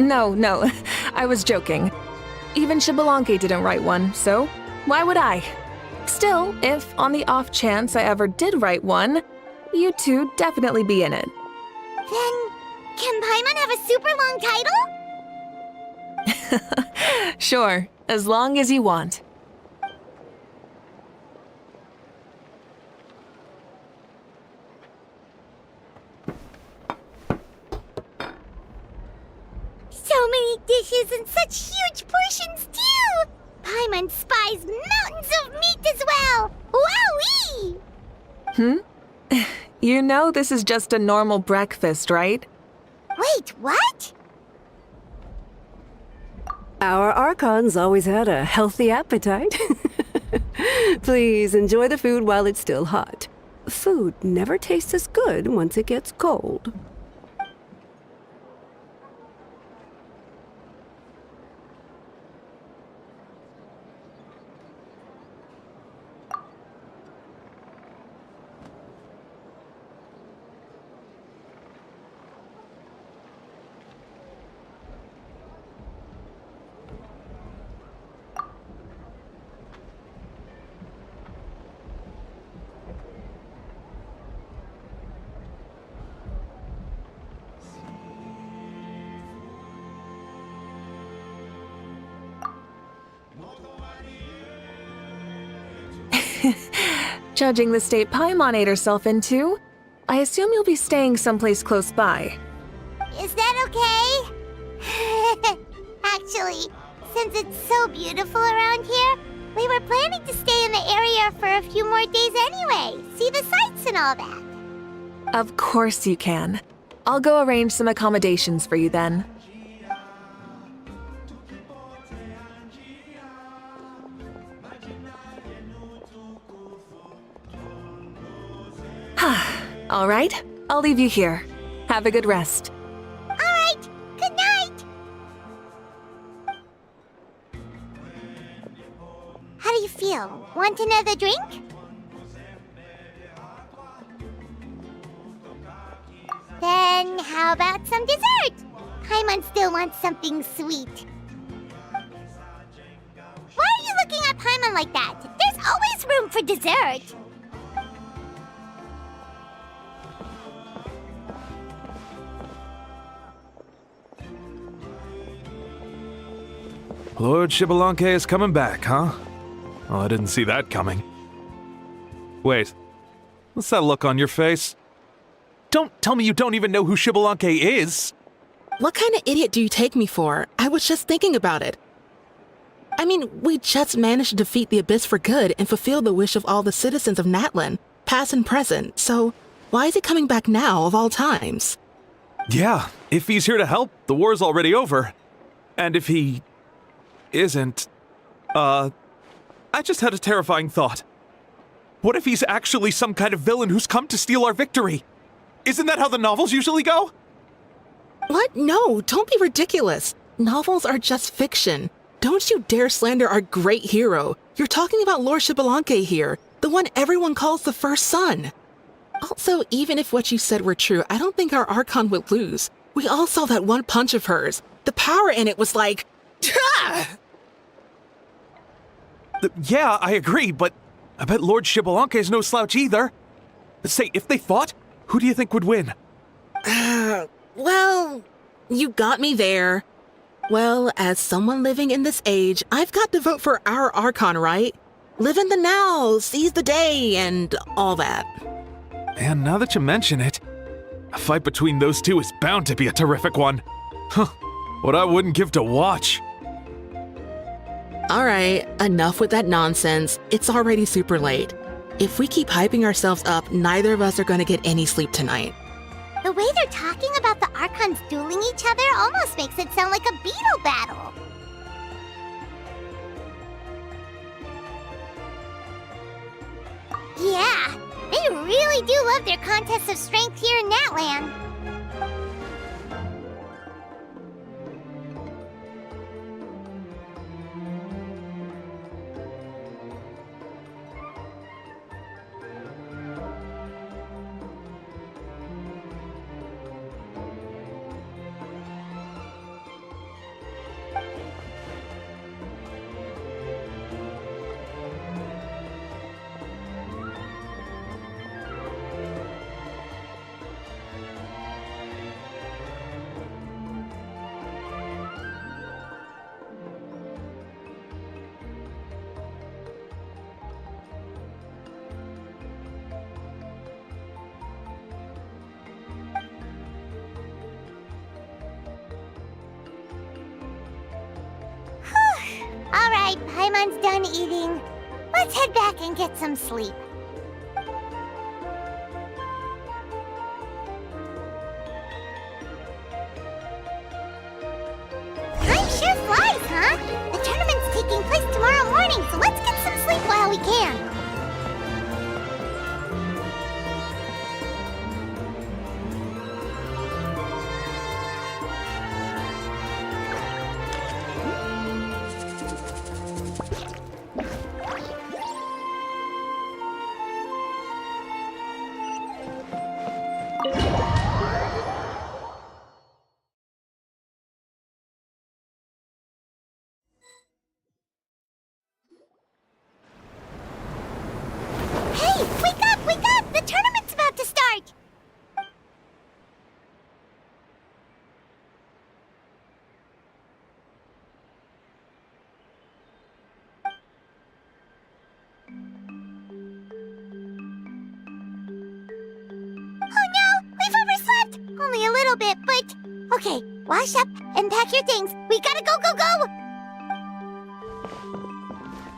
No, I was joking. Even Citlali didn't write one, so why would I? Still, if on the off chance I ever did write one, you two definitely be in it. Then, can Paimon have a super long title? Sure, as long as you want. So many dishes and such huge portions, too! Paimon spies mountains of meat as well! Wowee! You know this is just a normal breakfast, right? Wait, what? Our Archons always had a healthy appetite. Please enjoy the food while it's still hot. Food never tastes as good once it gets cold. Judging the state Paimon ate herself into, I assume you'll be staying someplace close by. Is that okay? Actually, since it's so beautiful around here, we were planning to stay in the area for a few more days anyway. See the sights and all that. Of course you can. I'll go arrange some accommodations for you then. All right, I'll leave you here. Have a good rest. All right, good night. How do you feel? Want another drink? Then how about some dessert? Paimon still wants something sweet. Why are you looking at Paimon like that? There's always room for dessert. Lord Xbalanque is coming back, huh? Oh, I didn't see that coming. Wait, what's that look on your face? Don't tell me you don't even know who Xbalanque is! What kind of idiot do you take me for? I was just thinking about it. I mean, we just managed to defeat the Abyss for good and fulfill the wish of all the citizens of Natlan, past and present, so why is he coming back now of all times? Yeah, if he's here to help, the war's already over. And if he isn't, I just had a terrifying thought. What if he's actually some kind of villain who's come to steal our victory? Isn't that how the novels usually go? What? No, don't be ridiculous. Novels are just fiction. Don't you dare slander our great hero. You're talking about Lord Xbalanque here, the one everyone calls the first son. Also, even if what you said were true, I don't think our Archon would lose. We all saw that one punch of hers. The power in it was like... Ah! Yeah, I agree, but I bet Lord Xbalanque is no slouch either. Say, if they fought, who do you think would win? Well, you got me there. Well, as someone living in this age, I've got to vote for our Archon, right? Live in the now, seize the day, and all that. And now that you mention it, a fight between those two is bound to be a terrific one. Huh, what I wouldn't give to watch. Alright, enough with that nonsense. It's already super late. If we keep hyping ourselves up, neither of us are gonna get any sleep tonight. The way they're talking about the Archons dueling each other almost makes it sound like a beetle battle. Yeah, they really do love their contests of strength here in Natlan. Alright, Paimon's done eating. Let's head back and get some sleep. Time sure flies, huh? The tournament's taking place tomorrow morning, so let's get some sleep while we can. little bit, but... Okay, wash up and pack your things. We gotta go, go, go!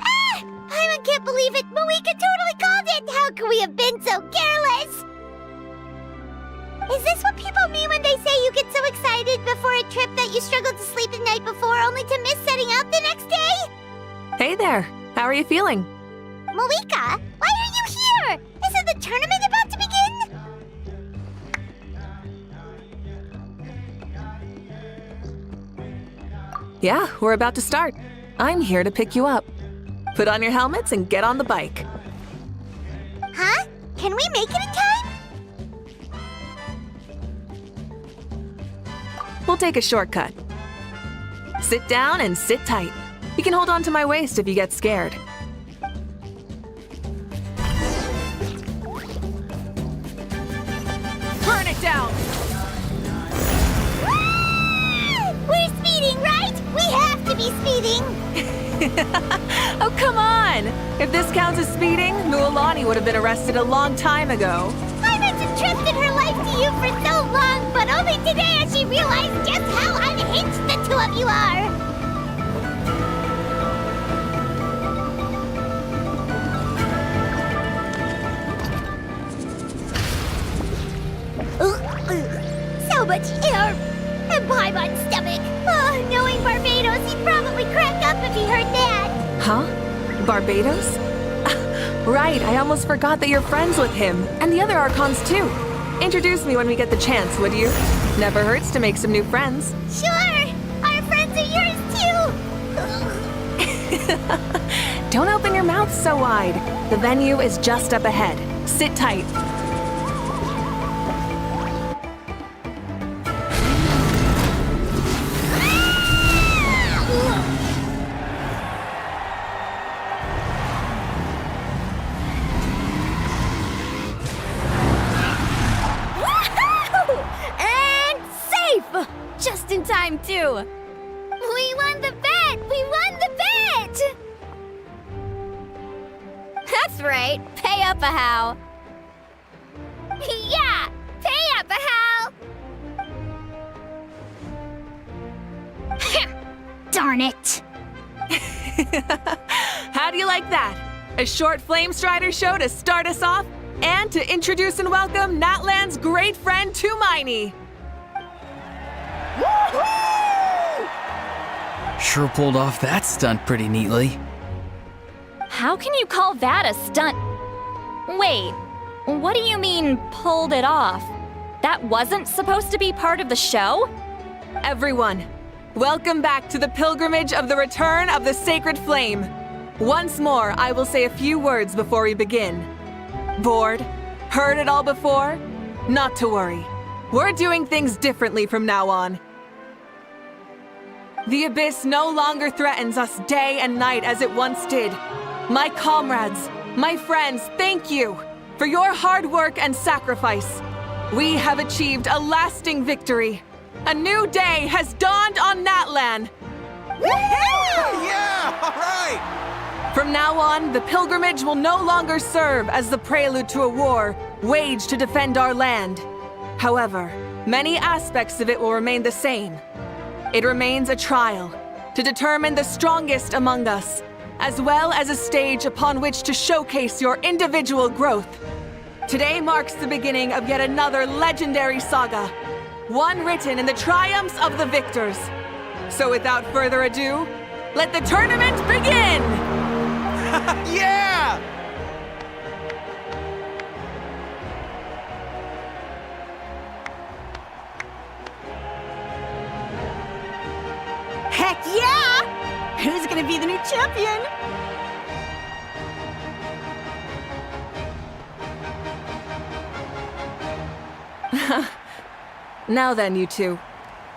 Ah! I can't believe it! Mavuika totally called it! How could we have been so careless? Is this what people mean when they say you get so excited before a trip that you struggled to sleep the night before only to miss setting out the next day? Hey there. How are you feeling? Mavuika, why are you here? Isn't the tournament about to begin? Yeah, we're about to start. I'm here to pick you up. Put on your helmets and get on the bike. Huh? Can we make it in time? We'll take a shortcut. Sit down and sit tight. You can hold on to my waist if you get scared. Burn it down! We're speeding, right? We have to be speeding! Oh, come on! If this counts as speeding, Mualani would have been arrested a long time ago. I meant to trusted her life to you for so long, but only today has she realized just how unhinged the two of you are! So much air! And Paimon's stomach! Oh, knowing Barbados, he'd probably crack up if he heard that! Huh? Barbados? Right, I almost forgot that you're friends with him, and the other Archons too. Introduce me when we get the chance, would you? Never hurts to make some new friends. Sure! Our friends are yours too! Don't open your mouth so wide. The venue is just up ahead. Sit tight. Just in time, too! We won the bet! We won the bet! That's right! Pay up a how! Yeah! Pay up a how! Darn it! How do you like that? A short Flame Strider show to start us off, and to introduce and welcome Natlan's great friend Tumaini. Sure pulled off that stunt pretty neatly. How can you call that a stunt? Wait, what do you mean, pulled it off? That wasn't supposed to be part of the show? Everyone, welcome back to the pilgrimage of the return of the sacred flame. Once more, I will say a few words before we begin. Bored? Heard it all before? Not to worry. We're doing things differently from now on. The abyss no longer threatens us day and night as it once did. My comrades, my friends, thank you for your hard work and sacrifice. We have achieved a lasting victory. A new day has dawned on Natlan. Yeah! All right! From now on, the pilgrimage will no longer serve as the prelude to a war waged to defend our land. However, many aspects of it will remain the same. It remains a trial to determine the strongest among us, as well as a stage upon which to showcase your individual growth. Today marks the beginning of yet another legendary saga, one written in the triumphs of the victors. So without further ado, let the tournament begin! Yeah! Heck yeah! Who's gonna be the new champion? Now then, you two.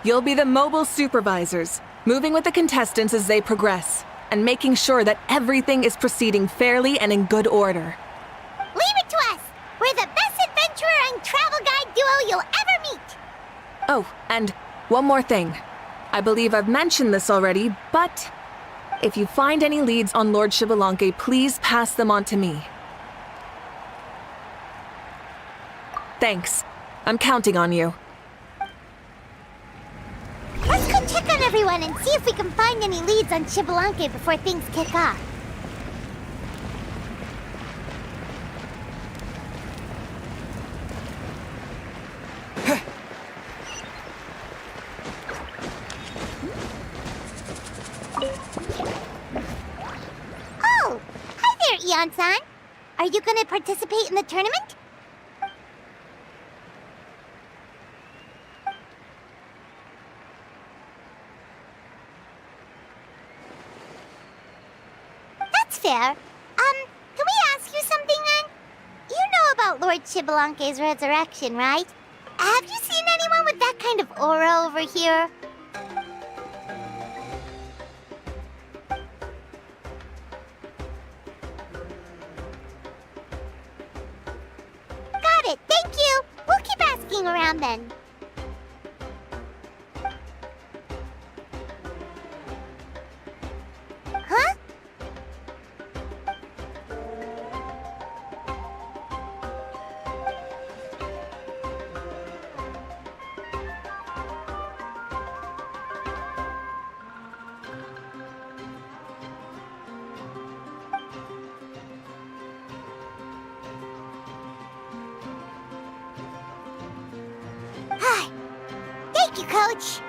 You'll be the mobile supervisors, moving with the contestants as they progress, and making sure that everything is proceeding fairly and in good order. Leave it to us! We're the best adventurer and travel guide duo you'll ever meet! Oh, and one more thing. I believe I've mentioned this already, but if you find any leads on Lord Xbalanque, please pass them on to me. Thanks. I'm counting on you. everyone and see if we can find any leads on Xbalanque before things kick off. Oh! Hi there, Eon-san! Are you gonna participate in the tournament? That's fair. Can we ask you something then? You know about Lord Xbalanque's resurrection, right? Have you seen anyone with that kind of aura over here? Got it, thank you! We'll keep asking around then. Huh? Thank you, Coach.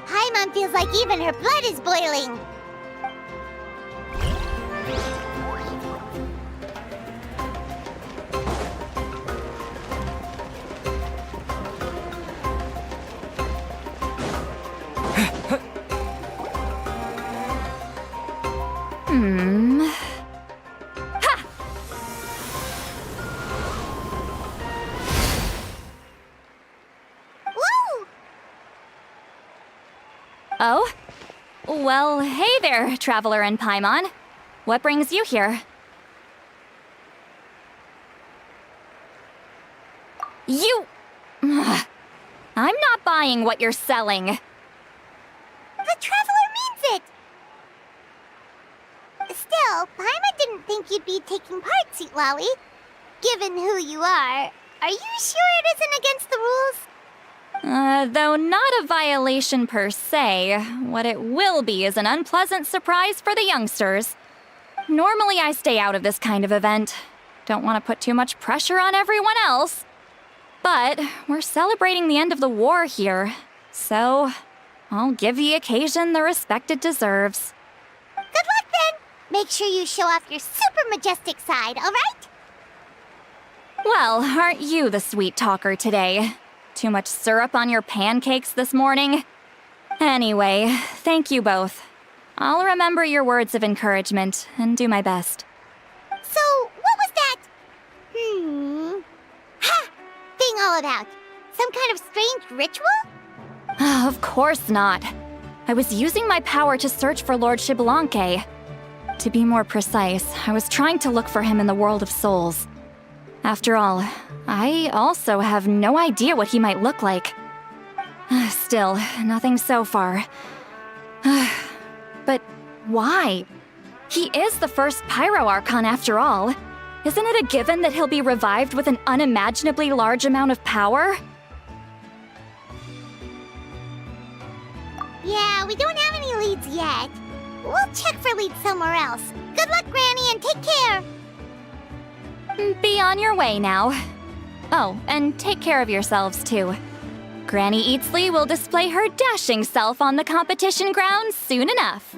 Paimon feels like even her blood is boiling. Woo! Oh? Well, hey there, Traveler and Paimon. What brings you here? You... Ugh. I'm not buying what you're selling. The Traveler means it! Still, Paimon didn't think you'd be taking part, Citlali. Given who you are you sure it isn't against the rules? Though not a violation per se, what it will be is an unpleasant surprise for the youngsters. Normally I stay out of this kind of event. Don't want to put too much pressure on everyone else. But we're celebrating the end of the war here, so I'll give the occasion the respect it deserves. Good luck then! Make sure you show off your super majestic side, alright? Well, aren't you the sweet talker today? Too much syrup on your pancakes this morning? Anyway, thank you both. I'll remember your words of encouragement and do my best. So, what was that? Ha! Thing all about? Some kind of strange ritual? Of course not. I was using my power to search for Lord Xbalanque. To be more precise, I was trying to look for him in the world of souls. After all, I also have no idea what he might look like. Still, nothing so far. But why? He is the first Pyro Archon after all. Isn't it a given that he'll be revived with an unimaginably large amount of power? Yeah, we don't have any leads yet. We'll check for leads somewhere else. Good luck, Granny, and take care! Be on your way now. Oh, and take care of yourselves too. Granny Eatsley will display her dashing self on the competition grounds soon enough.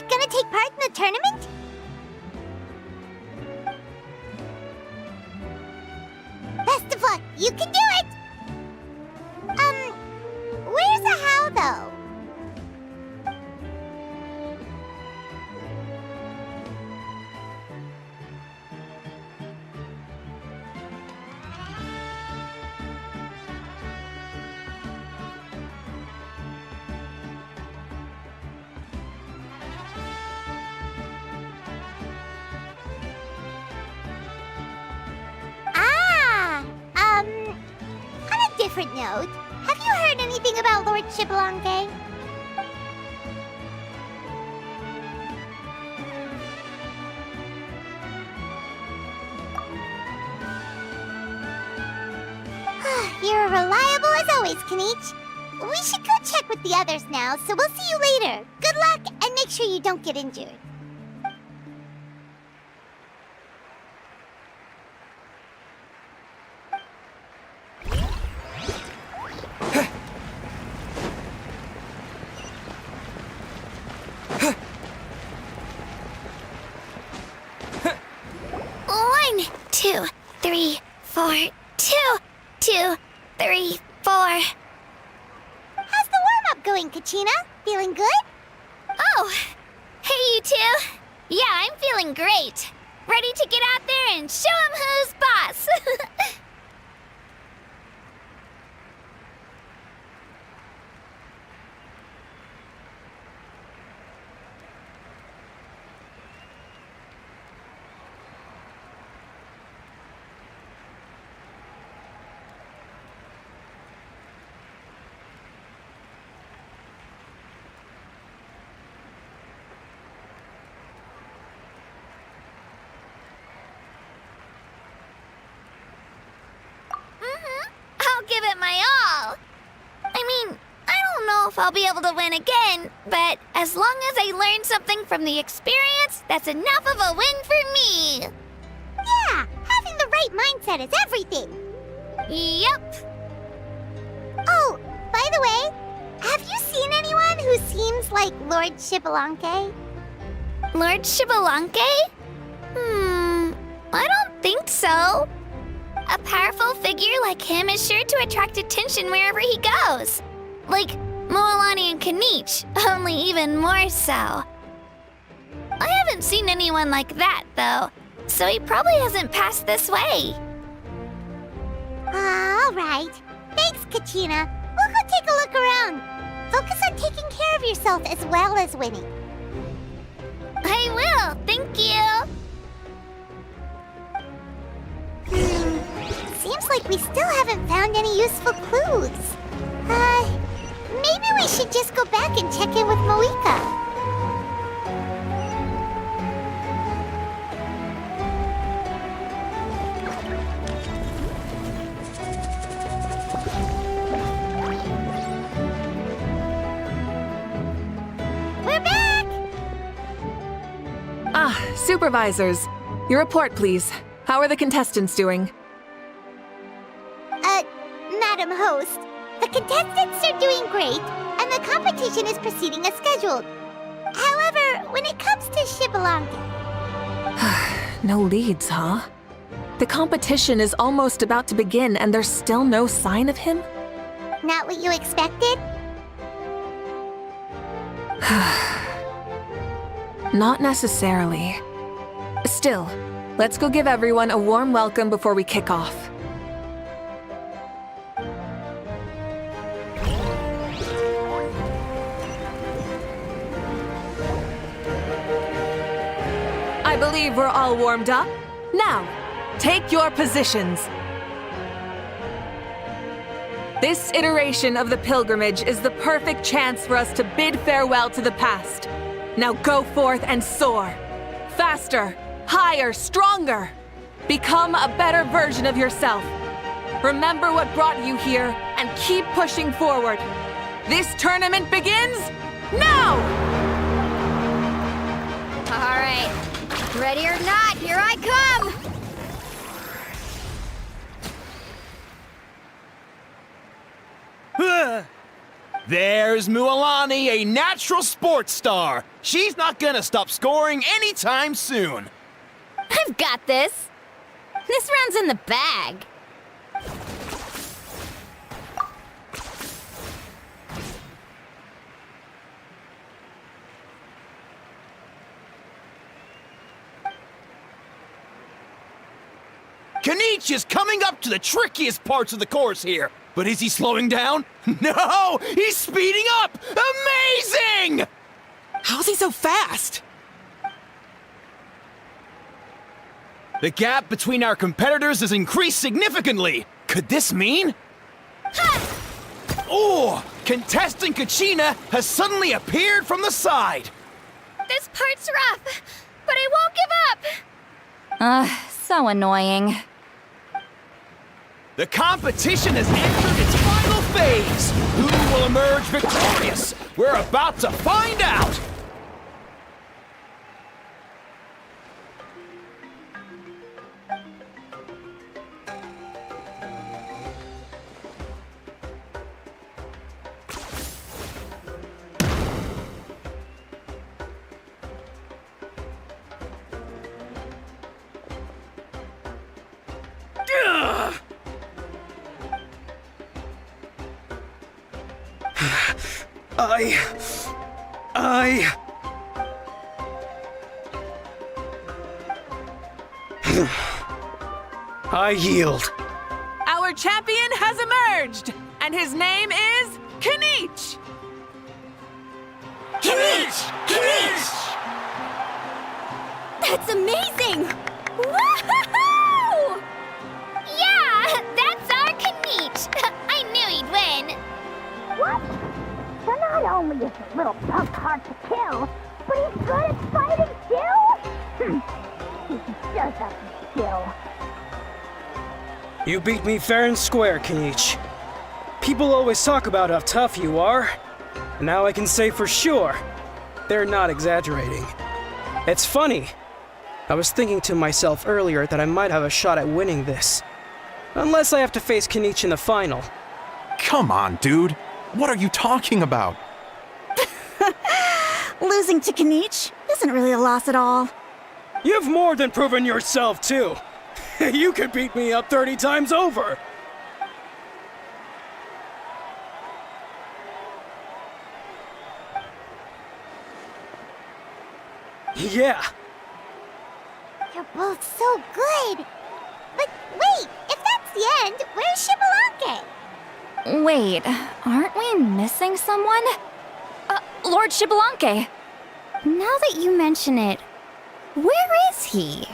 Gonna take part in the tournament? Best of luck! You can do it! Where's the how, though? different note, have you heard anything about Lord Xbalanque? You're reliable as always, Kanich. We should go check with the others now, so we'll see you later. Good luck, and make sure you don't get injured. One, 2, 3, 4, 2, 2, 3, 4. How's the warm-up going, Kachina? Feeling good? Oh, hey you two. Yeah, I'm feeling great. Ready to get out there and show 'em who's boss. I'll give it my all. I mean, I don't know if I'll be able to win again, but as long as I learn something from the experience, that's enough of a win for me. Yeah, having the right mindset is everything. Yep. Oh, by the way, have you seen anyone who seems like Lord Xbalanque? Lord Xbalanque? I don't think so. A powerful figure like him is sure to attract attention wherever he goes. Like Moalani and Kanich, only even more so. I haven't seen anyone like that, though, so he probably hasn't passed this way. All right. Thanks, Kachina. We'll go take a look around. Focus on taking care of yourself as well as winning. I will, thank you. Seems like we still haven't found any useful clues. Maybe we should just go back and check in with Mavuika. We're back! Supervisors, your report, please. How are the contestants doing? Madam Host, the contestants are doing great, and the competition is proceeding as scheduled. However, when it comes to Xbalanque... No leads, huh? The competition is almost about to begin, and there's still no sign of him? Not what you expected? Not necessarily. Still, let's go give everyone a warm welcome before we kick off. I believe we're all warmed up. Now, take your positions. This iteration of the pilgrimage is the perfect chance for us to bid farewell to the past. Now go forth and soar. Faster, higher, stronger. Become a better version of yourself. Remember what brought you here and keep pushing forward. This tournament begins now! All right. Ready or not, here I come! There's Moalani, a natural sports star. She's not gonna stop scoring anytime soon. I've got this. This round's in the bag. Kanich is coming up to the trickiest parts of the course here. But is he slowing down? No! He's speeding up! Amazing! How's he so fast? The gap between our competitors has increased significantly. Could this mean? Oh! Contestant Kachina has suddenly appeared from the side! This part's rough, but I won't give up. So annoying. The competition has entered its final phase! Who will emerge victorious? We're about to find out! I yield. Our champion has emerged, and his name is Kanich! That's amazing! Woohoo! Yeah, that's our Kanich. I knew he'd win. What? So not only is this little punk hard to kill, but he's good at fighting too? He's just a skill. You beat me fair and square, Kanich. People always talk about how tough you are. And now I can say for sure, they're not exaggerating. It's funny. I was thinking to myself earlier that I might have a shot at winning this. Unless I have to face Kanich in the final. Come on, dude. What are you talking about? Losing to Kanich isn't really a loss at all. You've more than proven yourself, too. You could beat me up 30 times over. Yeah. You're both so good. But wait, if that's the end, where's Xbalanque? Wait, aren't we missing someone? Lord Xbalanque. Now that you mention it, where is he?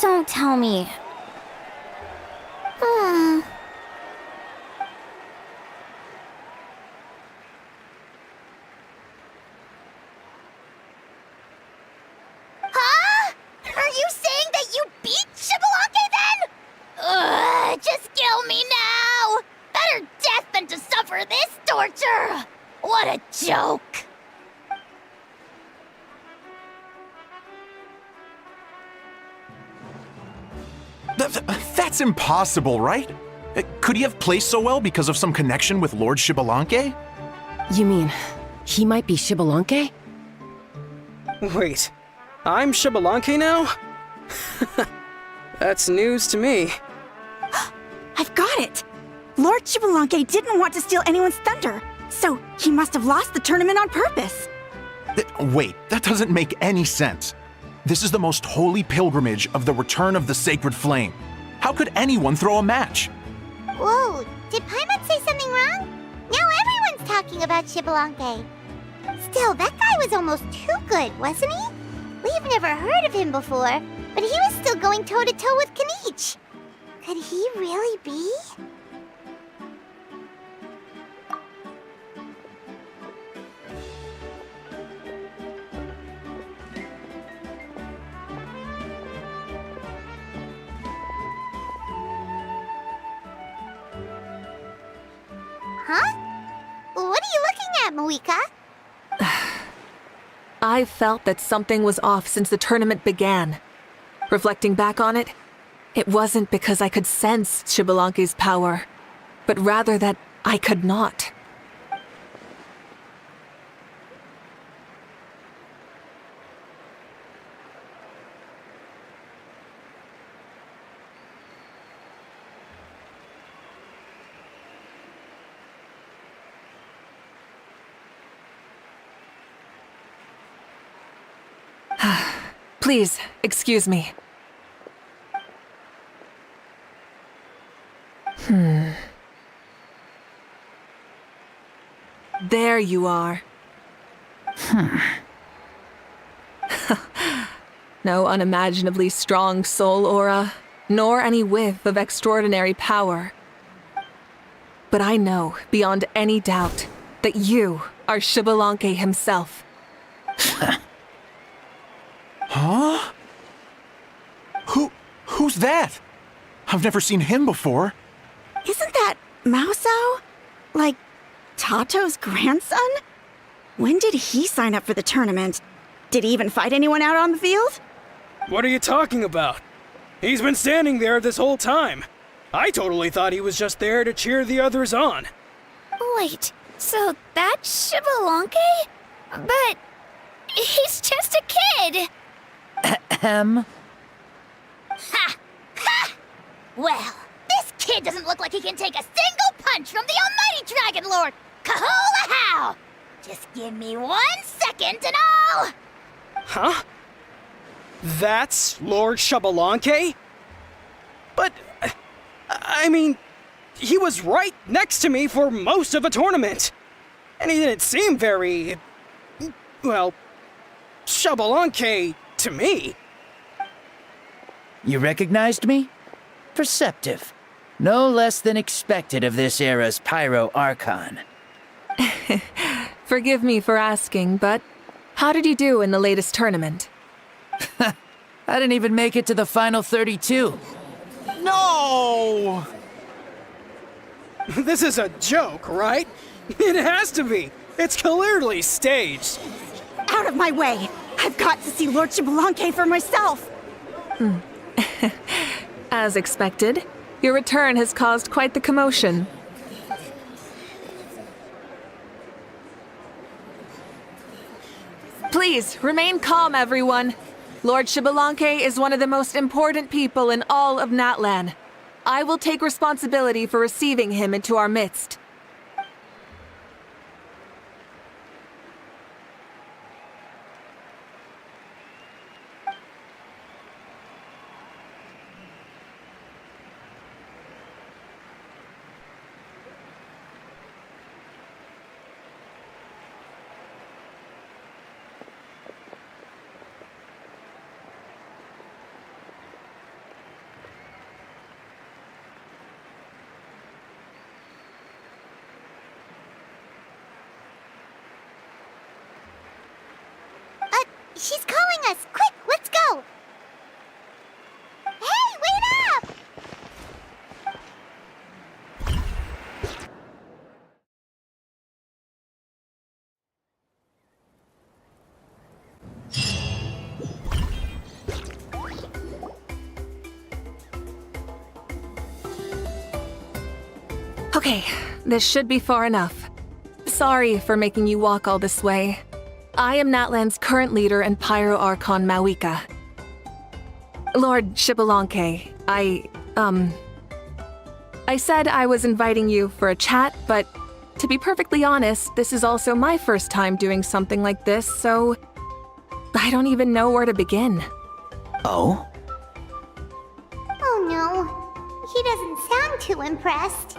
Don't tell me. Huh? Are you saying that you beat Xbalanque then? Ugh, just kill me now! Better death than to suffer this torture! What a joke! That's impossible, right? Could he have placed so well because of some connection with Lord Xbalanque? You mean, he might be Xbalanque? Wait, I'm Xbalanque now? That's news to me. I've got it! Lord Xbalanque didn't want to steal anyone's thunder, so he must have lost the tournament on purpose. Wait, that doesn't make any sense. This is the most holy pilgrimage of the return of the sacred flame. How could anyone throw a match? Whoa, did Paimon say something wrong? Now everyone's talking about Xbalanque. Still, that guy was almost too good, wasn't he? We've never heard of him before, but he was still going toe-to-toe with Kanich. Could he really be? Huh? What are you looking at, Mavuika? I felt that something was off since the tournament began. Reflecting back on it, it wasn't because I could sense Xbalanque's power, but rather that I could not. Please, excuse me. There you are. No unimaginably strong soul aura, nor any whiff of extraordinary power. but I know, beyond any doubt, that you are Xbalanque himself. Huh? Who's that? I've never seen him before. Isn't that Mausao? Like, Tato's grandson? When did he sign up for the tournament? Did he even fight anyone out on the field? What are you talking about? He's been standing there this whole time. I totally thought he was just there to cheer the others on. Wait, so that's Xbalanque? But he's just a kid. Ahem. Ha! Ha! Well, this kid doesn't look like he can take a single punch from the almighty Dragon Lord! Kahola how! Just give me 1 second and I'll... Huh? That's Lord Xbalanque? But, I mean, he was right next to me for most of the tournament. And he didn't seem very, well, Xbalanque to me. You recognized me? Perceptive. No less than expected of this era's Pyro Archon. Forgive me for asking, but how did you do in the latest tournament? I didn't even make it to the final 32. No! This is a joke, right? It has to be. It's clearly staged. Out of my way! I've got to see Lord Xbalanque for myself! As expected, your return has caused quite the commotion. Please, remain calm, everyone. Lord Xbalanque is one of the most important people in all of Natlan. I will take responsibility for receiving him into our midst. She's calling us! Quick, let's go! Hey, wait up! Okay, this should be far enough. Sorry for making you walk all this way. I am Natlan's current leader and Pyro Archon Mavuika. Lord Xbalanque, I said I was inviting you for a chat, but to be perfectly honest, this is also my first time doing something like this, so I don't even know where to begin. Oh? Oh no, he doesn't sound too impressed.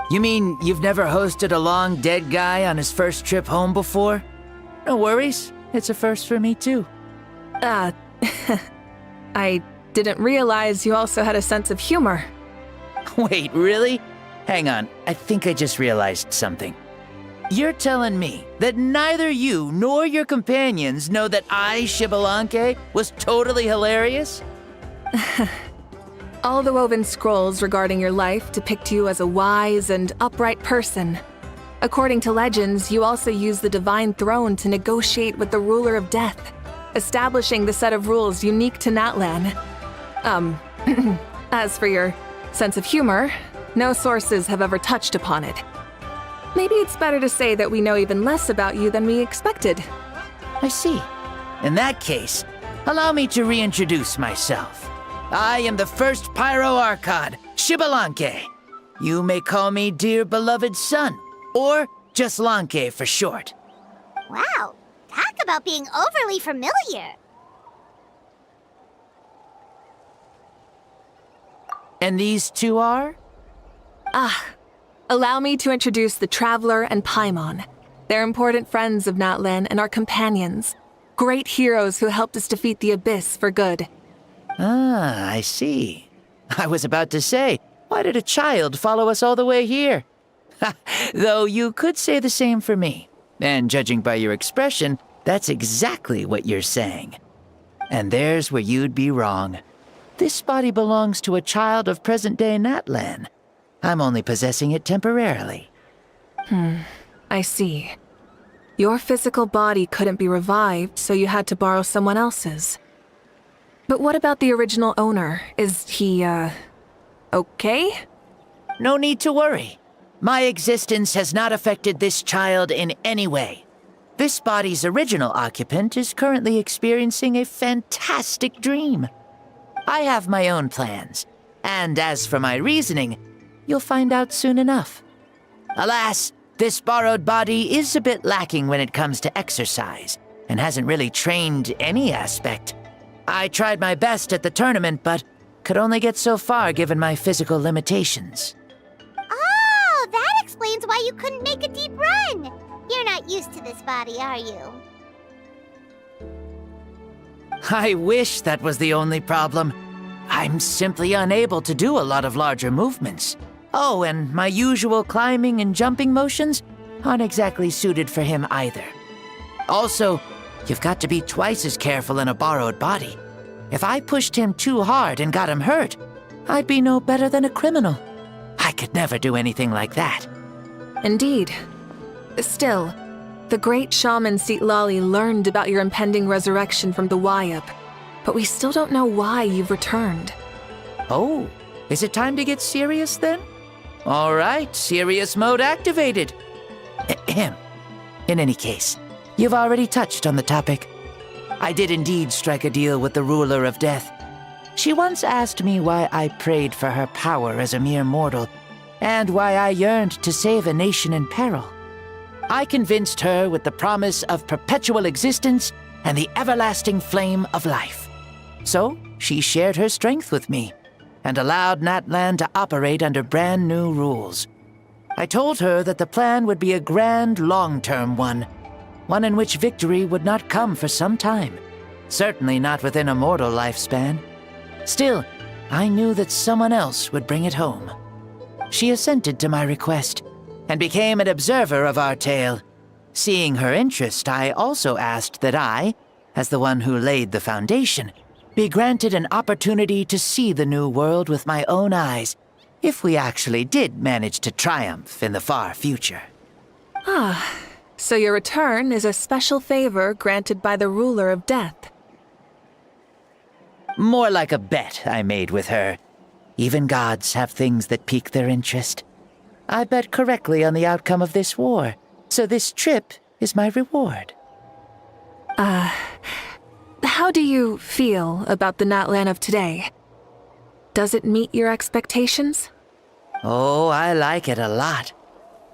You mean you've never hosted a long dead guy on his first trip home before? No worries, it's a first for me too. I didn't realize you also had a sense of humor. Wait, really? Hang on, I think I just realized something. You're telling me that neither you nor your companions know that I, Xbalanque, was totally hilarious? All the woven scrolls regarding your life depict you as a wise and upright person. According to legends, you also use the divine throne to negotiate with the ruler of death, establishing the set of rules unique to Natlan. As for your sense of humor, no sources have ever touched upon it. Maybe it's better to say that we know even less about you than we expected. I see. In that case, allow me to reintroduce myself. I am the first Pyro Archon, Xbalanque. You may call me dear beloved son, or just Lanque for short. Wow, talk about being overly familiar. And these two are? Allow me to introduce the Traveler and Paimon. They're important friends of Natlan and our companions. Great heroes who helped us defeat the Abyss for good. Ah, I see. I was about to say, Why did a child follow us all the way here? Though you could say the same for me. And judging by your expression, that's exactly what you're saying. And there's where you'd be wrong. This body belongs to a child of present-day Natlan. I'm only possessing it temporarily. I see. Your physical body couldn't be revived, so you had to borrow someone else's. But what about the original owner? Is he, okay? No need to worry. My existence has not affected this child in any way. This body's original occupant is currently experiencing a fantastic dream. I have my own plans, and as for my reasoning, you'll find out soon enough. Alas, this borrowed body is a bit lacking when it comes to exercise, and hasn't really trained any aspect. I tried my best at the tournament, but could only get so far given my physical limitations. Oh, that explains why you couldn't make a deep run. You're not used to this body, are you? I wish that was the only problem. I'm simply unable to do a lot of larger movements. Oh, and my usual climbing and jumping motions aren't exactly suited for him either. Also, you've got to be twice as careful in a borrowed body. If I pushed him too hard and got him hurt, I'd be no better than a criminal. I could never do anything like that. Indeed. Still, the great shaman Citlali learned about your impending resurrection from the Wayup, but we still don't know why you've returned. Oh, is it time to get serious then? All right, serious mode activated. Ahem. In any case, you've already touched on the topic. I did indeed strike a deal with the ruler of death. She once asked me why I prayed for her power as a mere mortal, and why I yearned to save a nation in peril. I convinced her with the promise of perpetual existence and the everlasting flame of life. So she shared her strength with me, and allowed Natlan to operate under brand new rules. I told her that the plan would be a grand, long-term one in which victory would not come for some time, certainly not within a mortal lifespan. Still, I knew that someone else would bring it home. She assented to my request, and became an observer of our tale. Seeing her interest, I also asked that I, as the one who laid the foundation, be granted an opportunity to see the new world with my own eyes, if we actually did manage to triumph in the far future. So your return is a special favor granted by the ruler of death. More like a bet I made with her. Even gods have things that pique their interest. I bet correctly on the outcome of this war, so this trip is my reward. How do you feel about the Natlan of today? Does it meet your expectations? Oh, I like it a lot.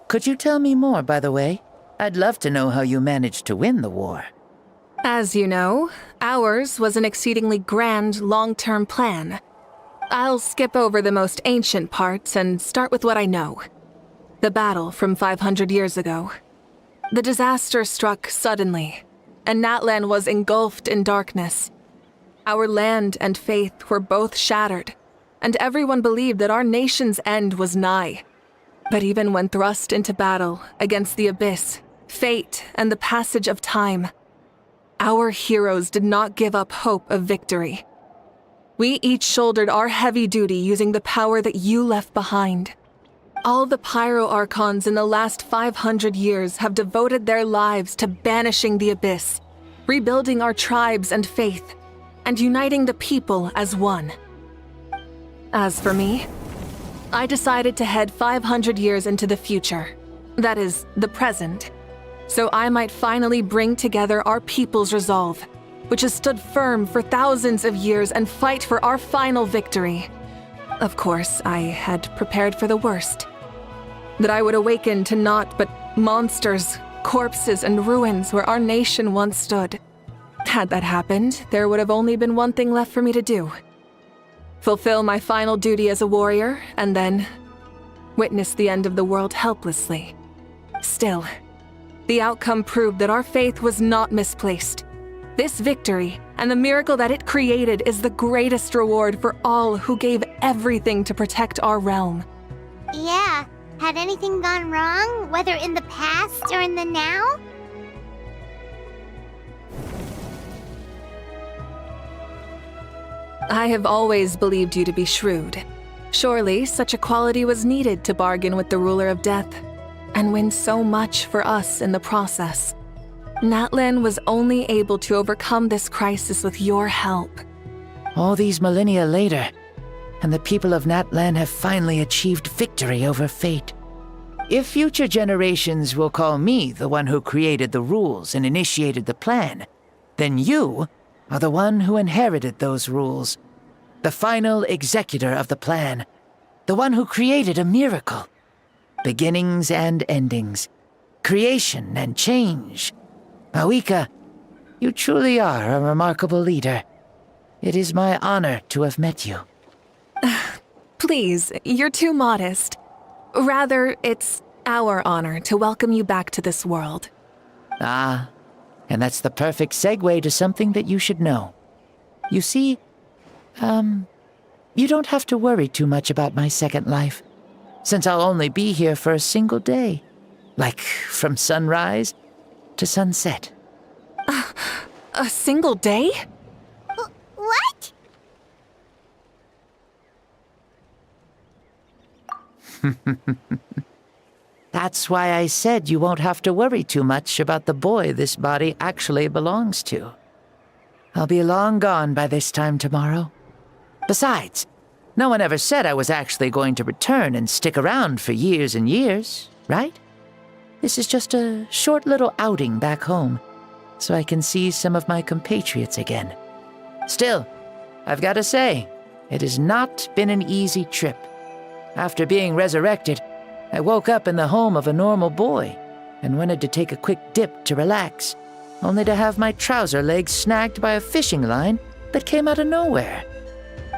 Could you tell me more, by the way? I'd love to know how you managed to win the war. As you know, ours was an exceedingly grand, long-term plan. I'll skip over the most ancient parts and start with what I know. The battle from 500 years ago. The disaster struck suddenly, and Natlan was engulfed in darkness. Our land and faith were both shattered, and everyone believed that our nation's end was nigh. But even when thrust into battle against the abyss, fate, and the passage of time, our heroes did not give up hope of victory. We each shouldered our heavy duty using the power that you left behind. All the Pyro Archons in the last 500 years have devoted their lives to banishing the abyss, rebuilding our tribes and faith, and uniting the people as one. As for me, I decided to head 500 years into the future, that is, the present, so I might finally bring together our people's resolve, which has stood firm for thousands of years, and fight for our final victory. Of course, I had prepared for the worst. That I would awaken to naught but monsters, corpses, and ruins where our nation once stood. Had that happened, there would have only been one thing left for me to do. Fulfill my final duty as a warrior, and then witness the end of the world helplessly. Still, the outcome proved that our faith was not misplaced. This victory and the miracle that it created is the greatest reward for all who gave everything to protect our realm. Yeah. Had anything gone wrong, whether in the past or in the now? I have always believed you to be shrewd. Surely, such a quality was needed to bargain with the ruler of death and win so much for us in the process. Natlan was only able to overcome this crisis with your help. All these millennia later, and the people of Natlan have finally achieved victory over fate. If future generations will call me the one who created the rules and initiated the plan, then you are the one who inherited those rules. The final executor of the plan. The one who created a miracle. Beginnings and endings. Creation and change. Mavuika, you truly are a remarkable leader. It is my honor to have met you. Please, you're too modest. Rather, it's our honor to welcome you back to this world. Ah, and that's the perfect segue to something that you should know. You see, you don't have to worry too much about my second life, since I'll only be here for a single day. Like, from sunrise to sunset. A single day? What? That's why I said you won't have to worry too much about the boy this body actually belongs to. I'll be long gone by this time tomorrow. Besides, no one ever said I was actually going to return and stick around for years and years, right? This is just a short little outing back home, so I can see some of my compatriots again. Still, I've got to say, it has not been an easy trip. After being resurrected, I woke up in the home of a normal boy and wanted to take a quick dip to relax, only to have my trouser legs snagged by a fishing line that came out of nowhere.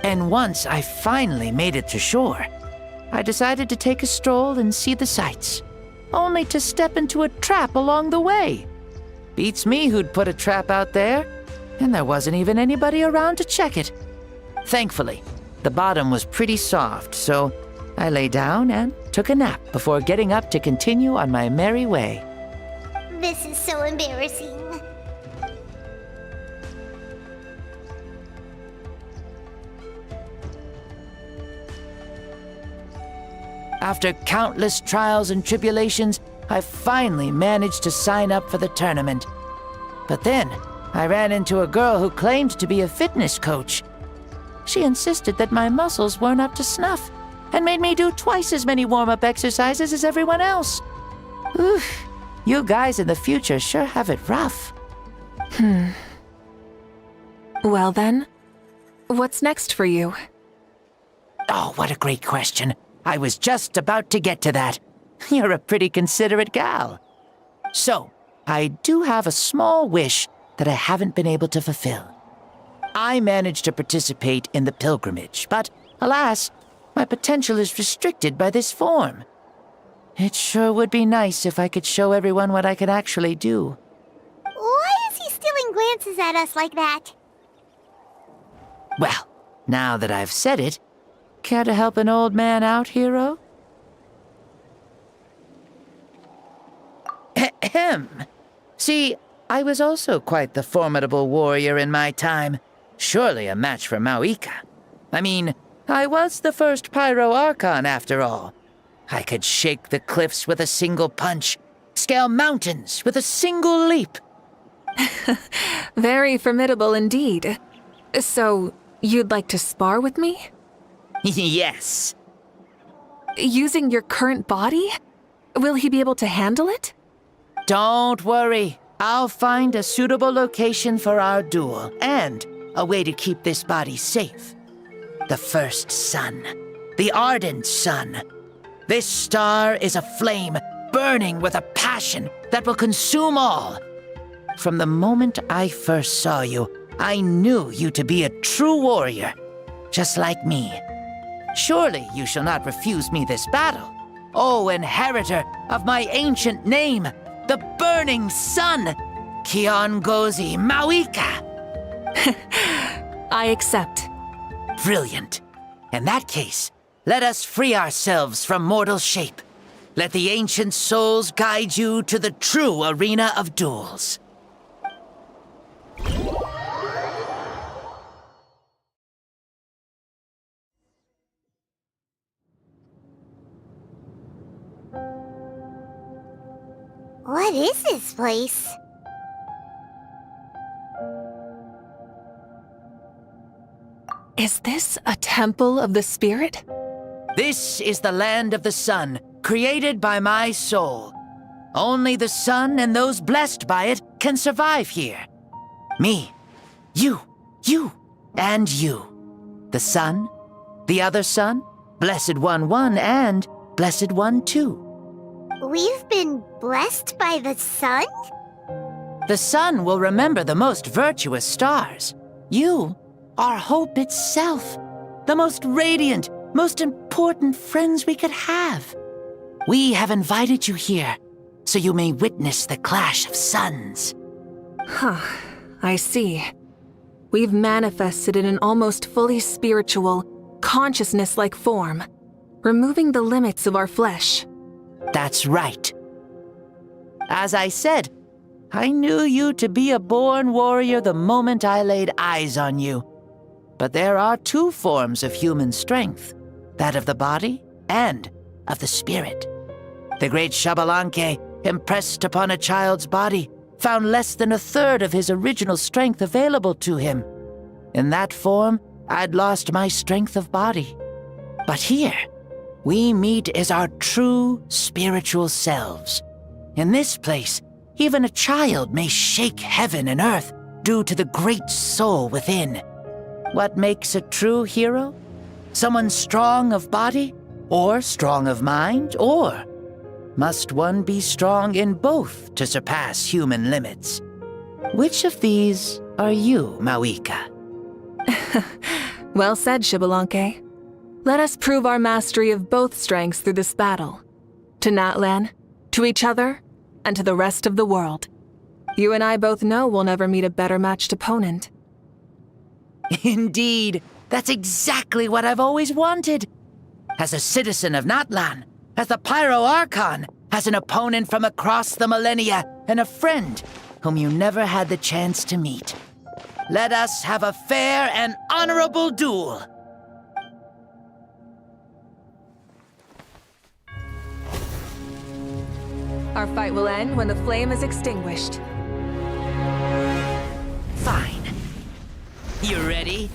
And once I finally made it to shore, I decided to take a stroll and see the sights, only to step into a trap along the way. Beats me who'd put a trap out there, and there wasn't even anybody around to check it. Thankfully, the bottom was pretty soft, so I lay down and took a nap before getting up to continue on my merry way. This is so embarrassing. After countless trials and tribulations, I finally managed to sign up for the tournament. But then, I ran into a girl who claimed to be a fitness coach. She insisted that my muscles weren't up to snuff, and made me do twice as many warm-up exercises as everyone else. Oof, you guys in the future sure have it rough. Well then, what's next for you? Oh, what a great question. I was just about to get to that. You're a pretty considerate gal. So, I do have a small wish that I haven't been able to fulfill. I managed to participate in the pilgrimage, but alas, my potential is restricted by this form. It sure would be nice if I could show everyone what I could actually do. Why is he stealing glances at us like that? Well, now that I've said it, care to help an old man out, hero? Ahem. See, I was also quite the formidable warrior in my time. Surely a match for Mavuika. I mean, I was the first Pyro Archon after all. I could shake the cliffs with a single punch, scale mountains with a single leap. Very formidable indeed. So, you'd like to spar with me? Yes. Using your current body? Will he be able to handle it? Don't worry. I'll find a suitable location for our duel, and a way to keep this body safe. The first sun. The ardent sun. This star is a flame, burning with a passion that will consume all. From the moment I first saw you, I knew you to be a true warrior, just like me. Surely you shall not refuse me this battle, O inheritor of my ancient name, the burning sun! Kiongozi Mavuika. I accept. Brilliant. In that case, let us free ourselves from mortal shape. Let the ancient souls guide you to the true arena of duels. What is this place? Is this a temple of the spirit? This is the land of the sun, created by my soul. Only the sun and those blessed by it can survive here. Me, you, and you. The sun, the other sun, Blessed One 1, and Blessed One 2. We've been blessed by the sun? The sun will remember the most virtuous stars. You are hope itself, the most radiant, most important friends we could have. We have invited you here so you may witness the clash of suns. Huh, I see. We've manifested in an almost fully spiritual, consciousness-like form, removing the limits of our flesh. That's right. As I said, I knew you to be a born warrior the moment I laid eyes on you. But there are two forms of human strength, that of the body and of the spirit. The great Xbalanque, impressed upon a child's body, found less than a third of his original strength available to him. In that form, I'd lost my strength of body. But here, we meet as our true spiritual selves. In this place, even a child may shake heaven and earth due to the great soul within. What makes a true hero? Someone strong of body, or strong of mind, or must one be strong in both to surpass human limits? Which of these are you, Mavuika? Well said, Xbalanque. Let us prove our mastery of both strengths through this battle. To Natlan, to each other, and to the rest of the world. You and I both know we'll never meet a better matched opponent. Indeed, that's exactly what I've always wanted. As a citizen of Natlan, as the Pyro Archon, as an opponent from across the millennia, and a friend whom you never had the chance to meet. Let us have a fair and honorable duel. Our fight will end when the flame is extinguished. Fine. You ready?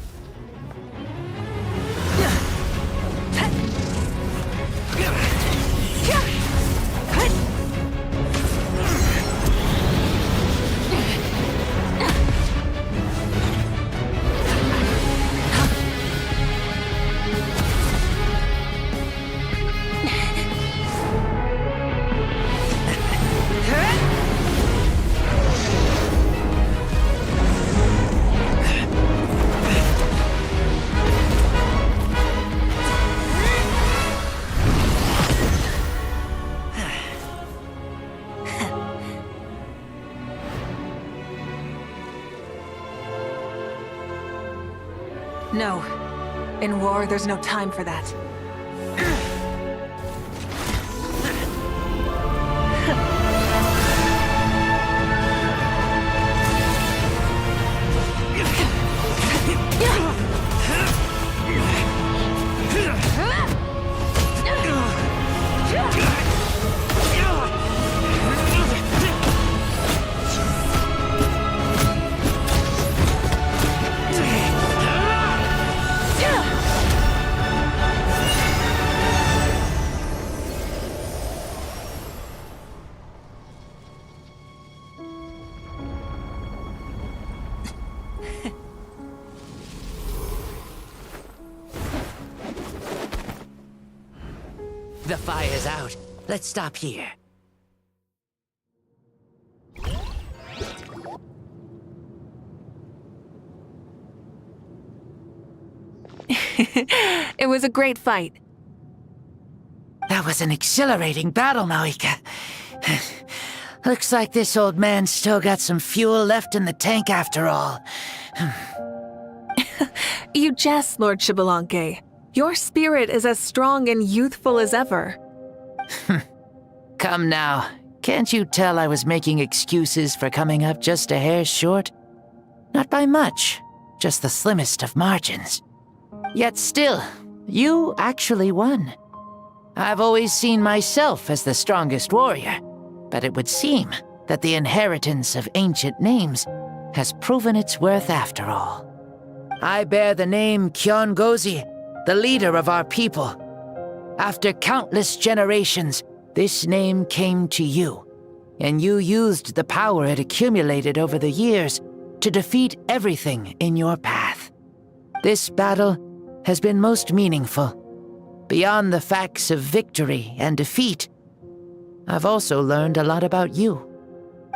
No. In war, there's no time for that. The fire's out. Let's stop here. It was a great fight. That was an exhilarating battle, Mavuika. Looks like this old man's still got some fuel left in the tank after all. You jest, Lord Xbalanque. Your spirit is as strong and youthful as ever. Come now. Can't you tell I was making excuses for coming up just a hair short? Not by much, just the slimmest of margins. Yet still, you actually won. I've always seen myself as the strongest warrior, but it would seem that the inheritance of ancient names has proven its worth after all. I bear the name Kiongozi, the leader of our people. After countless generations, this name came to you, and you used the power it accumulated over the years to defeat everything in your path. This battle has been most meaningful. Beyond the facts of victory and defeat, I've also learned a lot about you.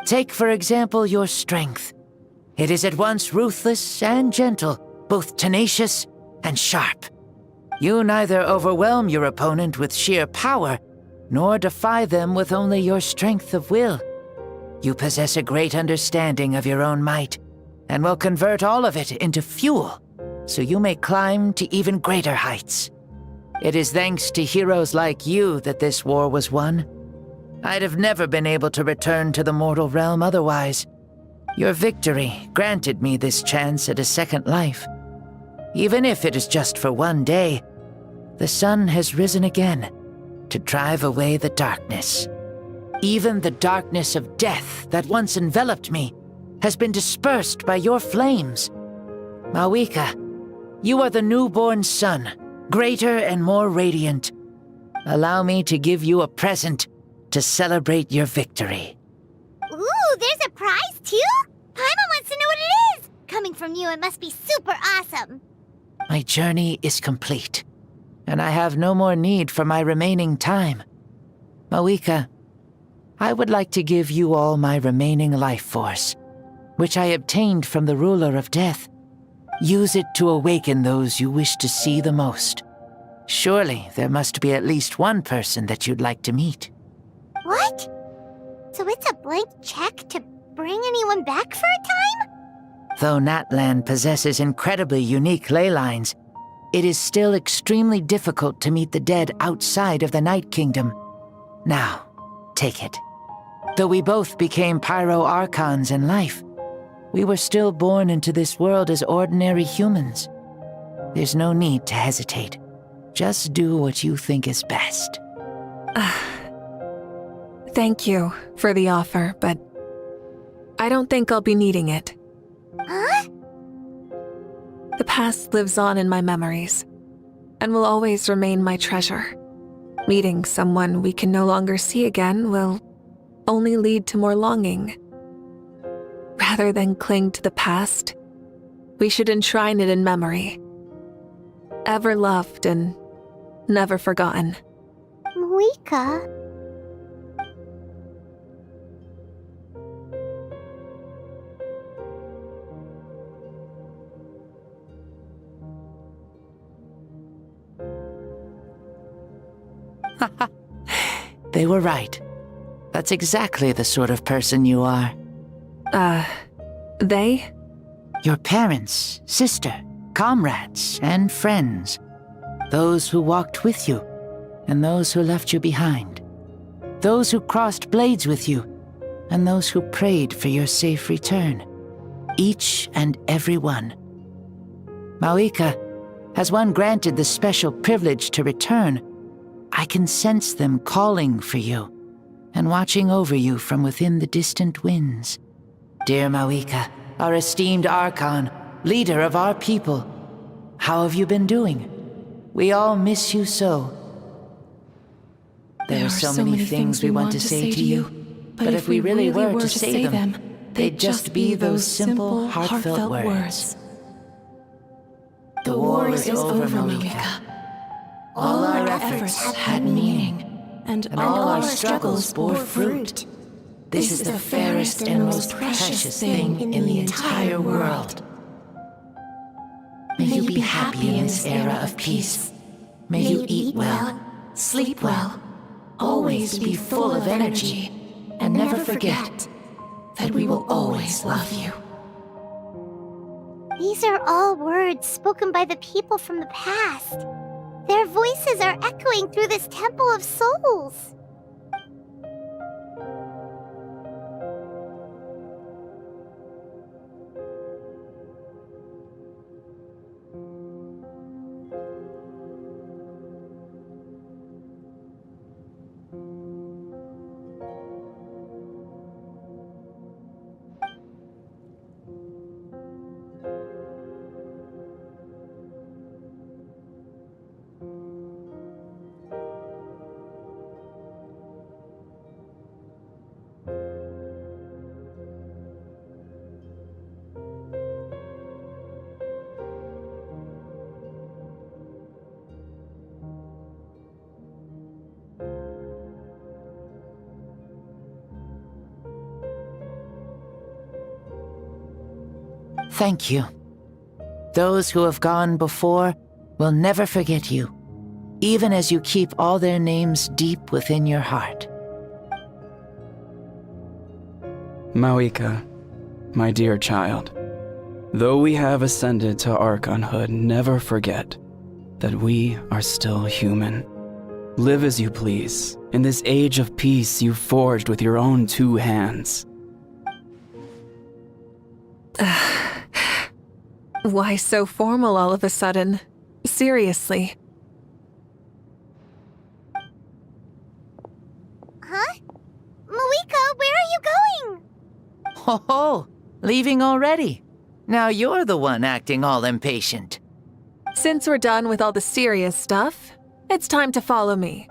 Take, for example, your strength. It is at once ruthless and gentle, both tenacious and sharp. You neither overwhelm your opponent with sheer power, nor defy them with only your strength of will. You possess a great understanding of your own might, and will convert all of it into fuel, so you may climb to even greater heights. It is thanks to heroes like you that this war was won. I'd have never been able to return to the mortal realm otherwise. Your victory granted me this chance at a second life. Even if it is just for one day, the sun has risen again to drive away the darkness. Even the darkness of death that once enveloped me has been dispersed by your flames. Mavuika, you are the newborn sun, greater and more radiant. Allow me to give you a present to celebrate your victory. Ooh, there's a prize too? Paimon wants to know what it is! Coming from you, it must be super awesome. My journey is complete, and I have no more need for my remaining time. Mavuika, I would like to give you all my remaining life force, which I obtained from the ruler of death. Use it to awaken those you wish to see the most. Surely there must be at least one person that you'd like to meet. What? So it's a blank check to bring anyone back for a time? Though Natlan possesses incredibly unique ley lines, it is still extremely difficult to meet the dead outside of the Night Kingdom. Now, take it. Though we both became Pyro Archons in life, we were still born into this world as ordinary humans. There's no need to hesitate. Just do what you think is best. Thank you for the offer, but I don't think I'll be needing it. Huh? The past lives on in my memories, and will always remain my treasure. Meeting someone we can no longer see again will only lead to more longing. Rather than cling to the past, we should enshrine it in memory. Ever loved and never forgotten. Mavuika. They were right. That's exactly the sort of person you are. They? Your parents, sister, comrades, and friends. Those who walked with you, and those who left you behind. Those who crossed blades with you, and those who prayed for your safe return. Each and every one. Mavuika, has one granted the special privilege to return, I can sense them calling for you, and watching over you from within the distant winds. Dear Mavuika, our esteemed Archon, leader of our people, how have you been doing? We all miss you so. There are so many things we want to say to you, but if we really were to say them, they'd just be those simple, heartfelt words. The war is over, Mavuika. All our efforts had meaning, and all our struggles bore fruit. This is the fairest and most precious thing in the entire world. May you be happy in this era of peace. May you eat well, sleep well, always be full of energy, and never forget that we will always love you. These are all words spoken by the people from the past. Their voices are echoing through this Temple of Souls. Thank you. Those who have gone before will never forget you, even as you keep all their names deep within your heart. Mavuika, my dear child, though we have ascended to Archonhood, never forget that we are still human. Live as you please, in this age of peace you forged with your own 2 hands. Why so formal all of a sudden? Seriously. Huh? Mavuika, where are you going? Ho ho! Leaving already? Now you're the one acting all impatient. Since we're done with all the serious stuff, it's time to follow me.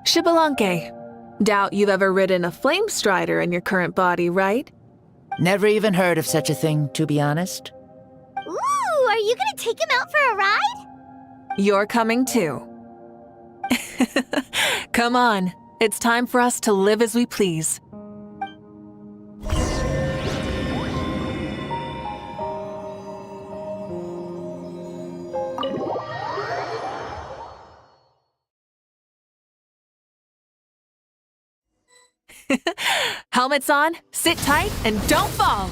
Xbalanque. Doubt you've ever ridden a flame strider in your current body, right? Never even heard of such a thing, to be honest. Ooh, are you gonna take him out for a ride? You're coming too. Come on, it's time for us to live as we please. Helmets on, sit tight, and don't fall!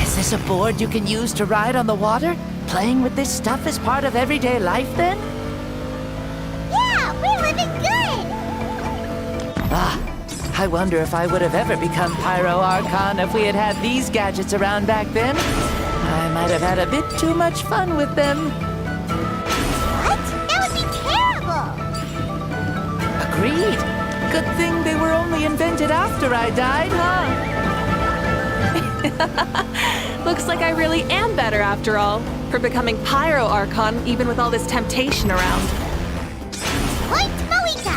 Is this a board you can use to ride on the water? Playing with this stuff is part of everyday life, then? Yeah, we're living good! I wonder if I would have ever become Pyro Archon if we had had these gadgets around back then. I might have had a bit too much fun with them. What? That would be terrible! Agreed. Good thing they were only invented after I died, huh? Looks like I really am better after all, for becoming Pyro Archon even with all this temptation around. Point Mavuika!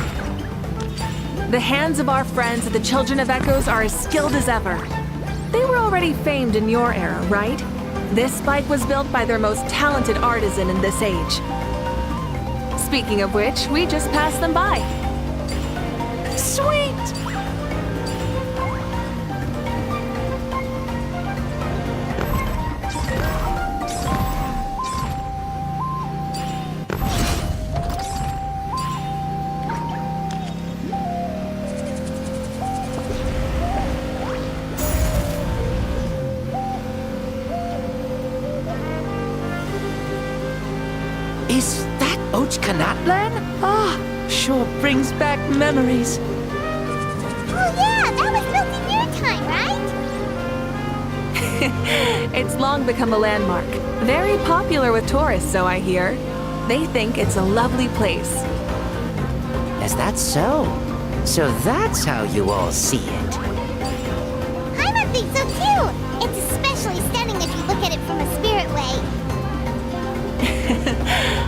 The hands of our friends at the Children of Echoes are as skilled as ever. They were already famed in your era, right? This spike was built by their most talented artisan in this age. Speaking of which, we just passed them by. Sweet! Is that Natlan? Sure brings back memories. Oh yeah, that was built in your time, right? It's long become a landmark. Very popular with tourists, so I hear. They think it's a lovely place. Is that so? So that's how you all see it. Paimon thinks so too! It's especially stunning if you look at it from a spirit way.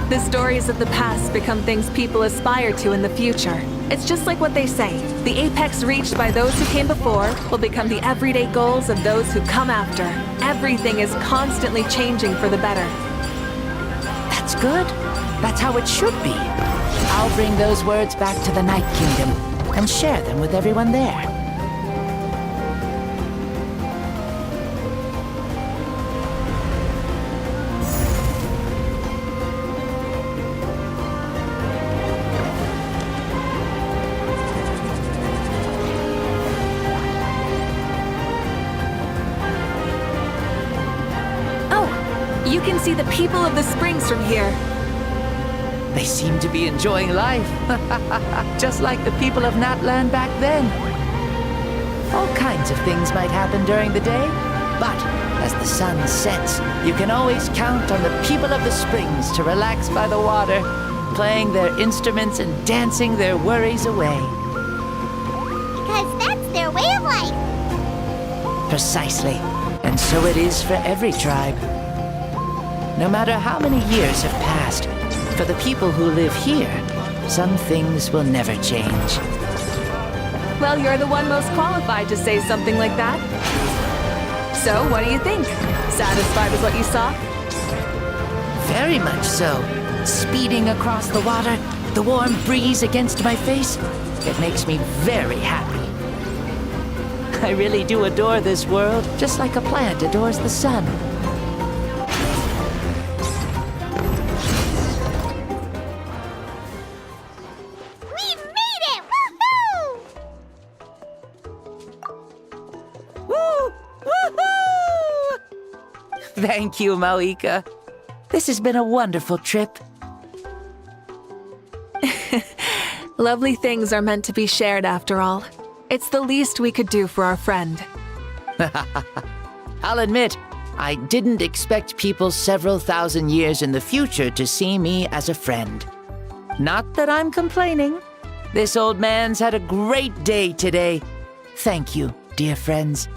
The stories of the past become things people aspire to in the future. It's just like what they say. The apex reached by those who came before will become the everyday goals of those who come after. Everything is constantly changing for the better. That's good. That's how it should be. I'll bring those words back to the Night Kingdom and share them with everyone there. see the people of the springs from here. They seem to be enjoying life. Just like the people of Natlan back then. All kinds of things might happen during the day, but as the sun sets, you can always count on the people of the springs to relax by the water, playing their instruments and dancing their worries away. Because that's their way of life. Precisely. And so it is for every tribe. No matter how many years have passed, for the people who live here, some things will never change. Well, you're the one most qualified to say something like that. So, what do you think? Satisfied with what you saw? Very much so. Speeding across the water, the warm breeze against my face, it makes me very happy. I really do adore this world, just like a plant adores the sun. We made it! Woohoo! Woo! Woohoo! Thank you, Mavuika. This has been a wonderful trip. Lovely things are meant to be shared after all. It's the least we could do for our friend. I'll admit, I didn't expect people several thousand years in the future to see me as a friend. Not that I'm complaining. This old man's had a great day today. Thank you, dear friends.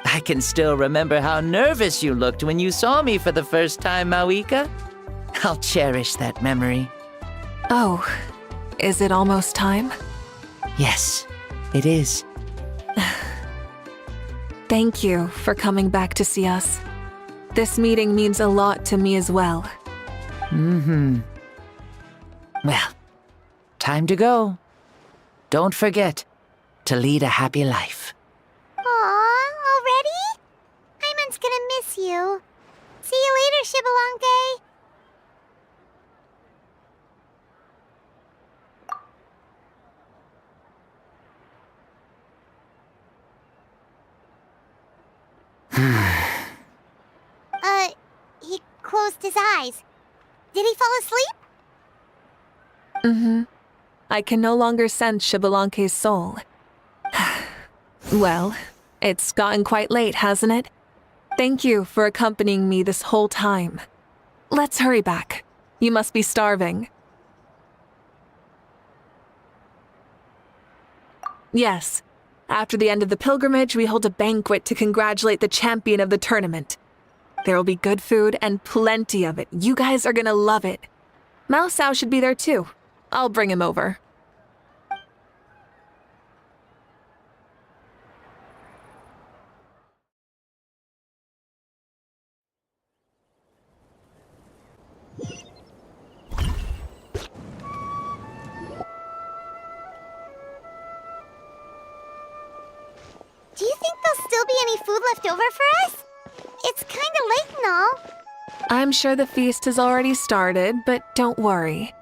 I can still remember how nervous you looked when you saw me for the first time, Mavuika. I'll cherish that memory. Oh, is it almost time? Yes, it is. Thank you for coming back to see us. This meeting means a lot to me as well. Mm-hmm. Well, time to go. Don't forget to lead a happy life. Aw, already? Paimon's gonna miss you. See you later, Shibalanke. He closed his eyes. Did he fall asleep? Mm-hmm. I can no longer sense Shibalanke's soul. Well, it's gotten quite late, hasn't it? Thank you for accompanying me this whole time. Let's hurry back. You must be starving. Yes. After the end of the pilgrimage, we hold a banquet to congratulate the champion of the tournament. There will be good food and plenty of it. You guys are gonna love it. Mao Sao should be there too. I'll bring him over. Do you think there'll still be any food left over for us? It's kinda late and all. I'm sure the feast has already started, but don't worry.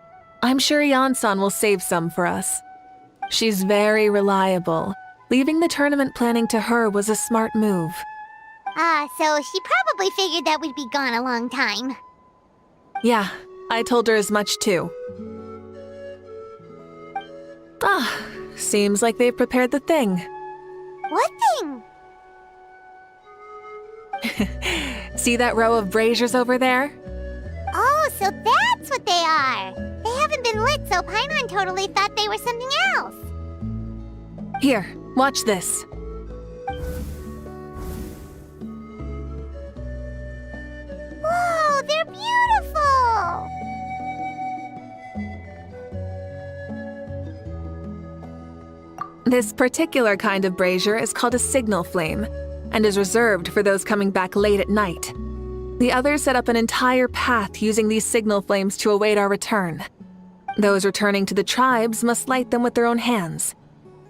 I'm sure Yansan will save some for us. She's very reliable. Leaving the tournament planning to her was a smart move. So she probably figured that we'd be gone a long time. Yeah, I told her as much too. Seems like they've prepared the thing. What thing? See that row of braziers over there? Oh, so that's what they are. They haven't been lit, so Paimon totally thought they were something else. Here, watch this. Whoa, they're beautiful! This particular kind of brazier is called a signal flame, and is reserved for those coming back late at night. The others set up an entire path using these signal flames to await our return. Those returning to the tribes must light them with their own hands.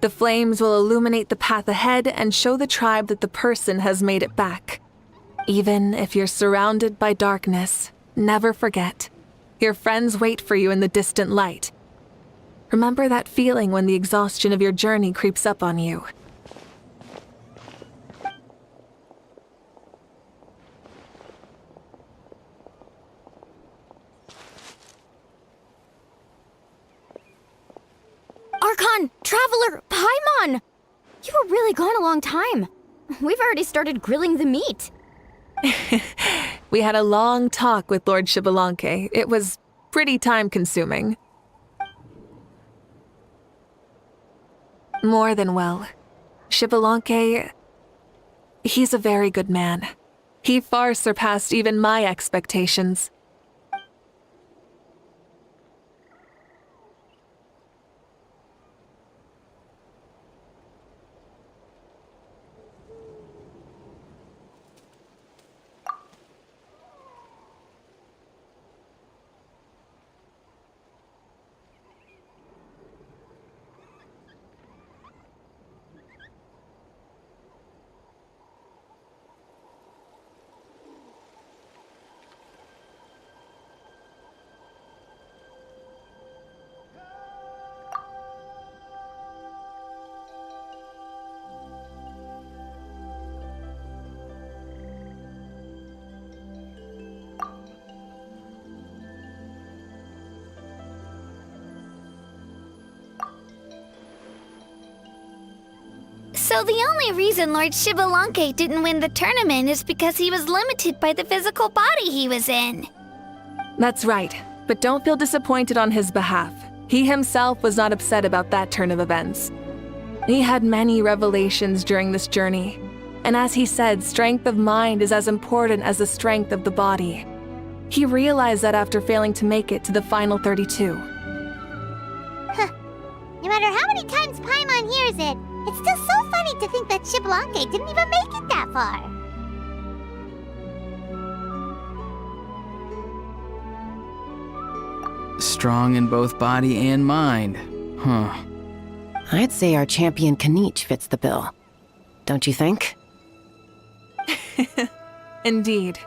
The flames will illuminate the path ahead and show the tribe that the person has made it back. Even if you're surrounded by darkness, never forget. Your friends wait for you in the distant light. Remember that feeling when the exhaustion of your journey creeps up on you. Traveler Paimon! You were really gone a long time. We've already started grilling the meat. We had a long talk with Lord Xbalanque. It was pretty time-consuming. More than well. Xbalanque, he's a very good man. He far surpassed even my expectations. So the only reason Lord Xbalanque didn't win the tournament is because he was limited by the physical body he was in. That's right, but don't feel disappointed on his behalf. He himself was not upset about that turn of events. He had many revelations during this journey, and as he said, strength of mind is as important as the strength of the body. He realized that after failing to make it to the final 32. Huh. No matter how many times Paimon hears it, it's still so funny to think that Xbalanque didn't even make it that far. Strong in both body and mind. Huh. I'd say our champion Kanich fits the bill. Don't you think? Indeed.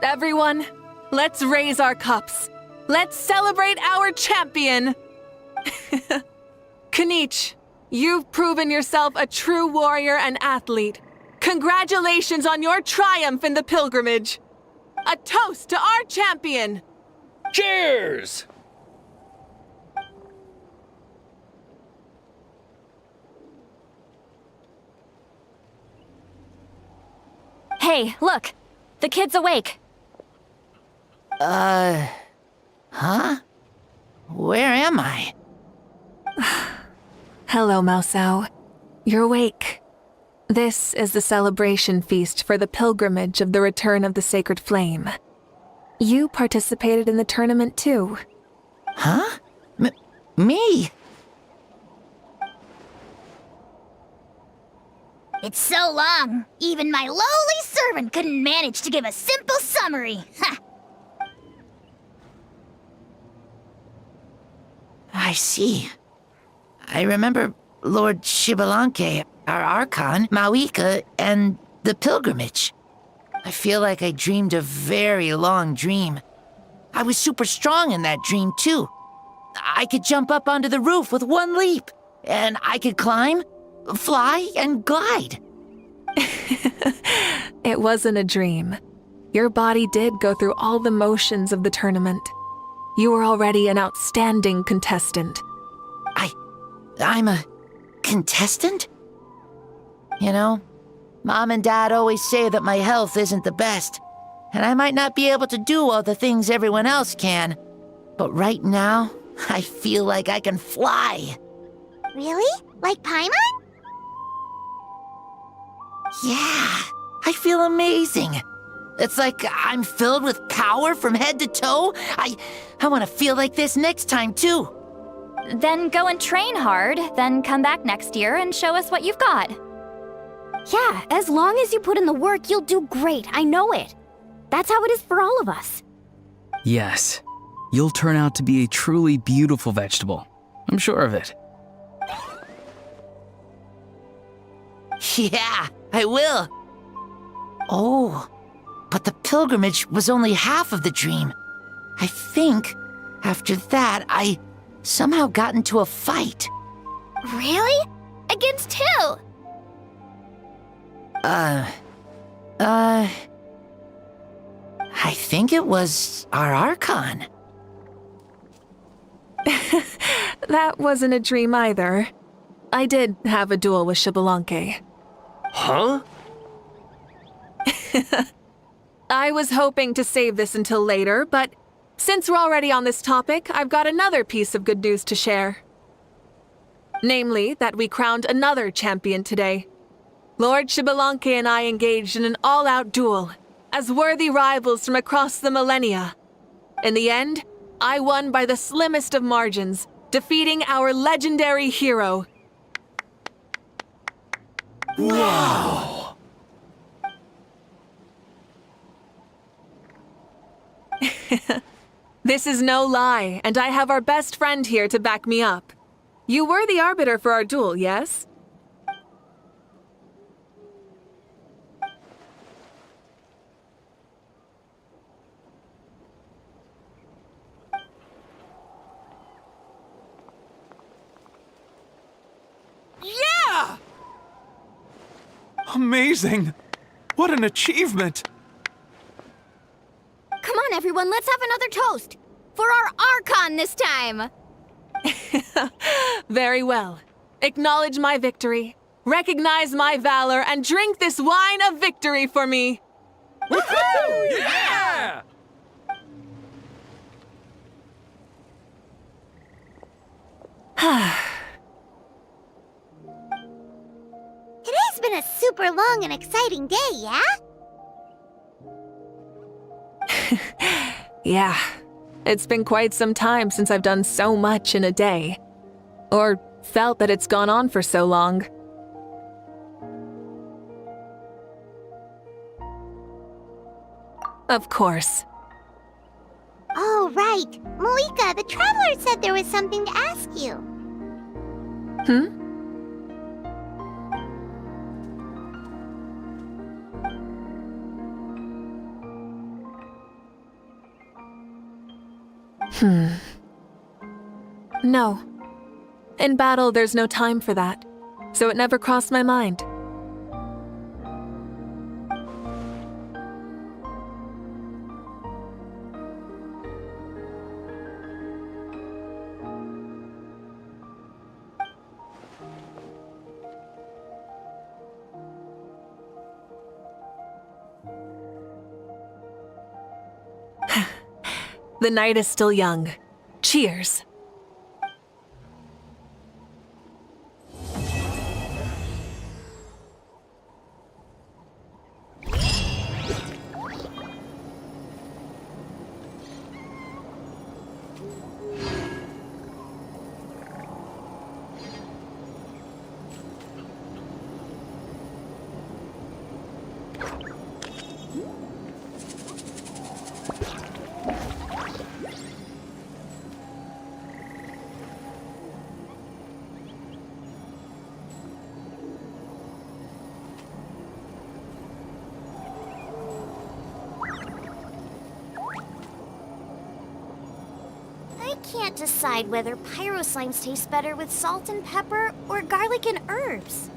Everyone, let's raise our cups. Let's celebrate our champion! Kanich, you've proven yourself a true warrior and athlete. Congratulations on your triumph in the pilgrimage. A toast to our champion! Cheers! Hey, look! The kid's awake. Huh? Where am I? Hello, Mausau. You're awake. This is the celebration feast for the pilgrimage of the return of the sacred flame. You participated in the tournament too. Huh? Me? It's so long, even my lowly servant couldn't manage to give a simple summary. Ha! I see. I remember Lord Xbalanque, our Archon, Mavuika, and the pilgrimage. I feel like I dreamed a very long dream. I was super strong in that dream, too. I could jump up onto the roof with one leap, and I could climb, fly, and glide. It wasn't a dream. Your body did go through all the motions of the tournament. You were already an outstanding contestant. I'm a contestant? You know, Mom and Dad always say that my health isn't the best, and I might not be able to do all the things everyone else can. But right now, I feel like I can fly. Really? Like Paimon? Yeah, I feel amazing. It's like I'm filled with power from head to toe. I want to feel like this next time, too. Then go and train hard, then come back next year and show us what you've got. Yeah, as long as you put in the work, you'll do great. I know it. That's how it is for all of us. Yes. You'll turn out to be a truly beautiful vegetable. I'm sure of it. Yeah, I will. Oh, but the pilgrimage was only half of the dream. I think after that, I somehow got into a fight. Really? Against who? I think it was our Archon. That wasn't a dream either. I did have a duel with Xbalanque. Huh? I was hoping to save this until later, but since we're already on this topic, I've got another piece of good news to share. Namely, that we crowned another champion today. Lord Xbalanque and I engaged in an all-out duel, as worthy rivals from across the millennia. In the end, I won by the slimmest of margins, defeating our legendary hero. Wow! This is no lie, and I have our best friend here to back me up. You were the arbiter for our duel, yes? Yeah! Amazing! What an achievement! Come on, everyone, let's have another toast. For our Archon this time. Very well. Acknowledge my victory, recognize my valor, and drink this wine of victory for me. Woohoo! Yeah! Today's been a super long and exciting day, yeah? Yeah, it's been quite some time since I've done so much in a day. Or felt that it's gone on for so long. Of course. Oh, right. Mavuika, the Traveler said there was something to ask you. Hmm? No. In battle, there's no time for that, so it never crossed my mind. The night is still young. Cheers. I can't decide whether pyro slimes taste better with salt and pepper or garlic and herbs.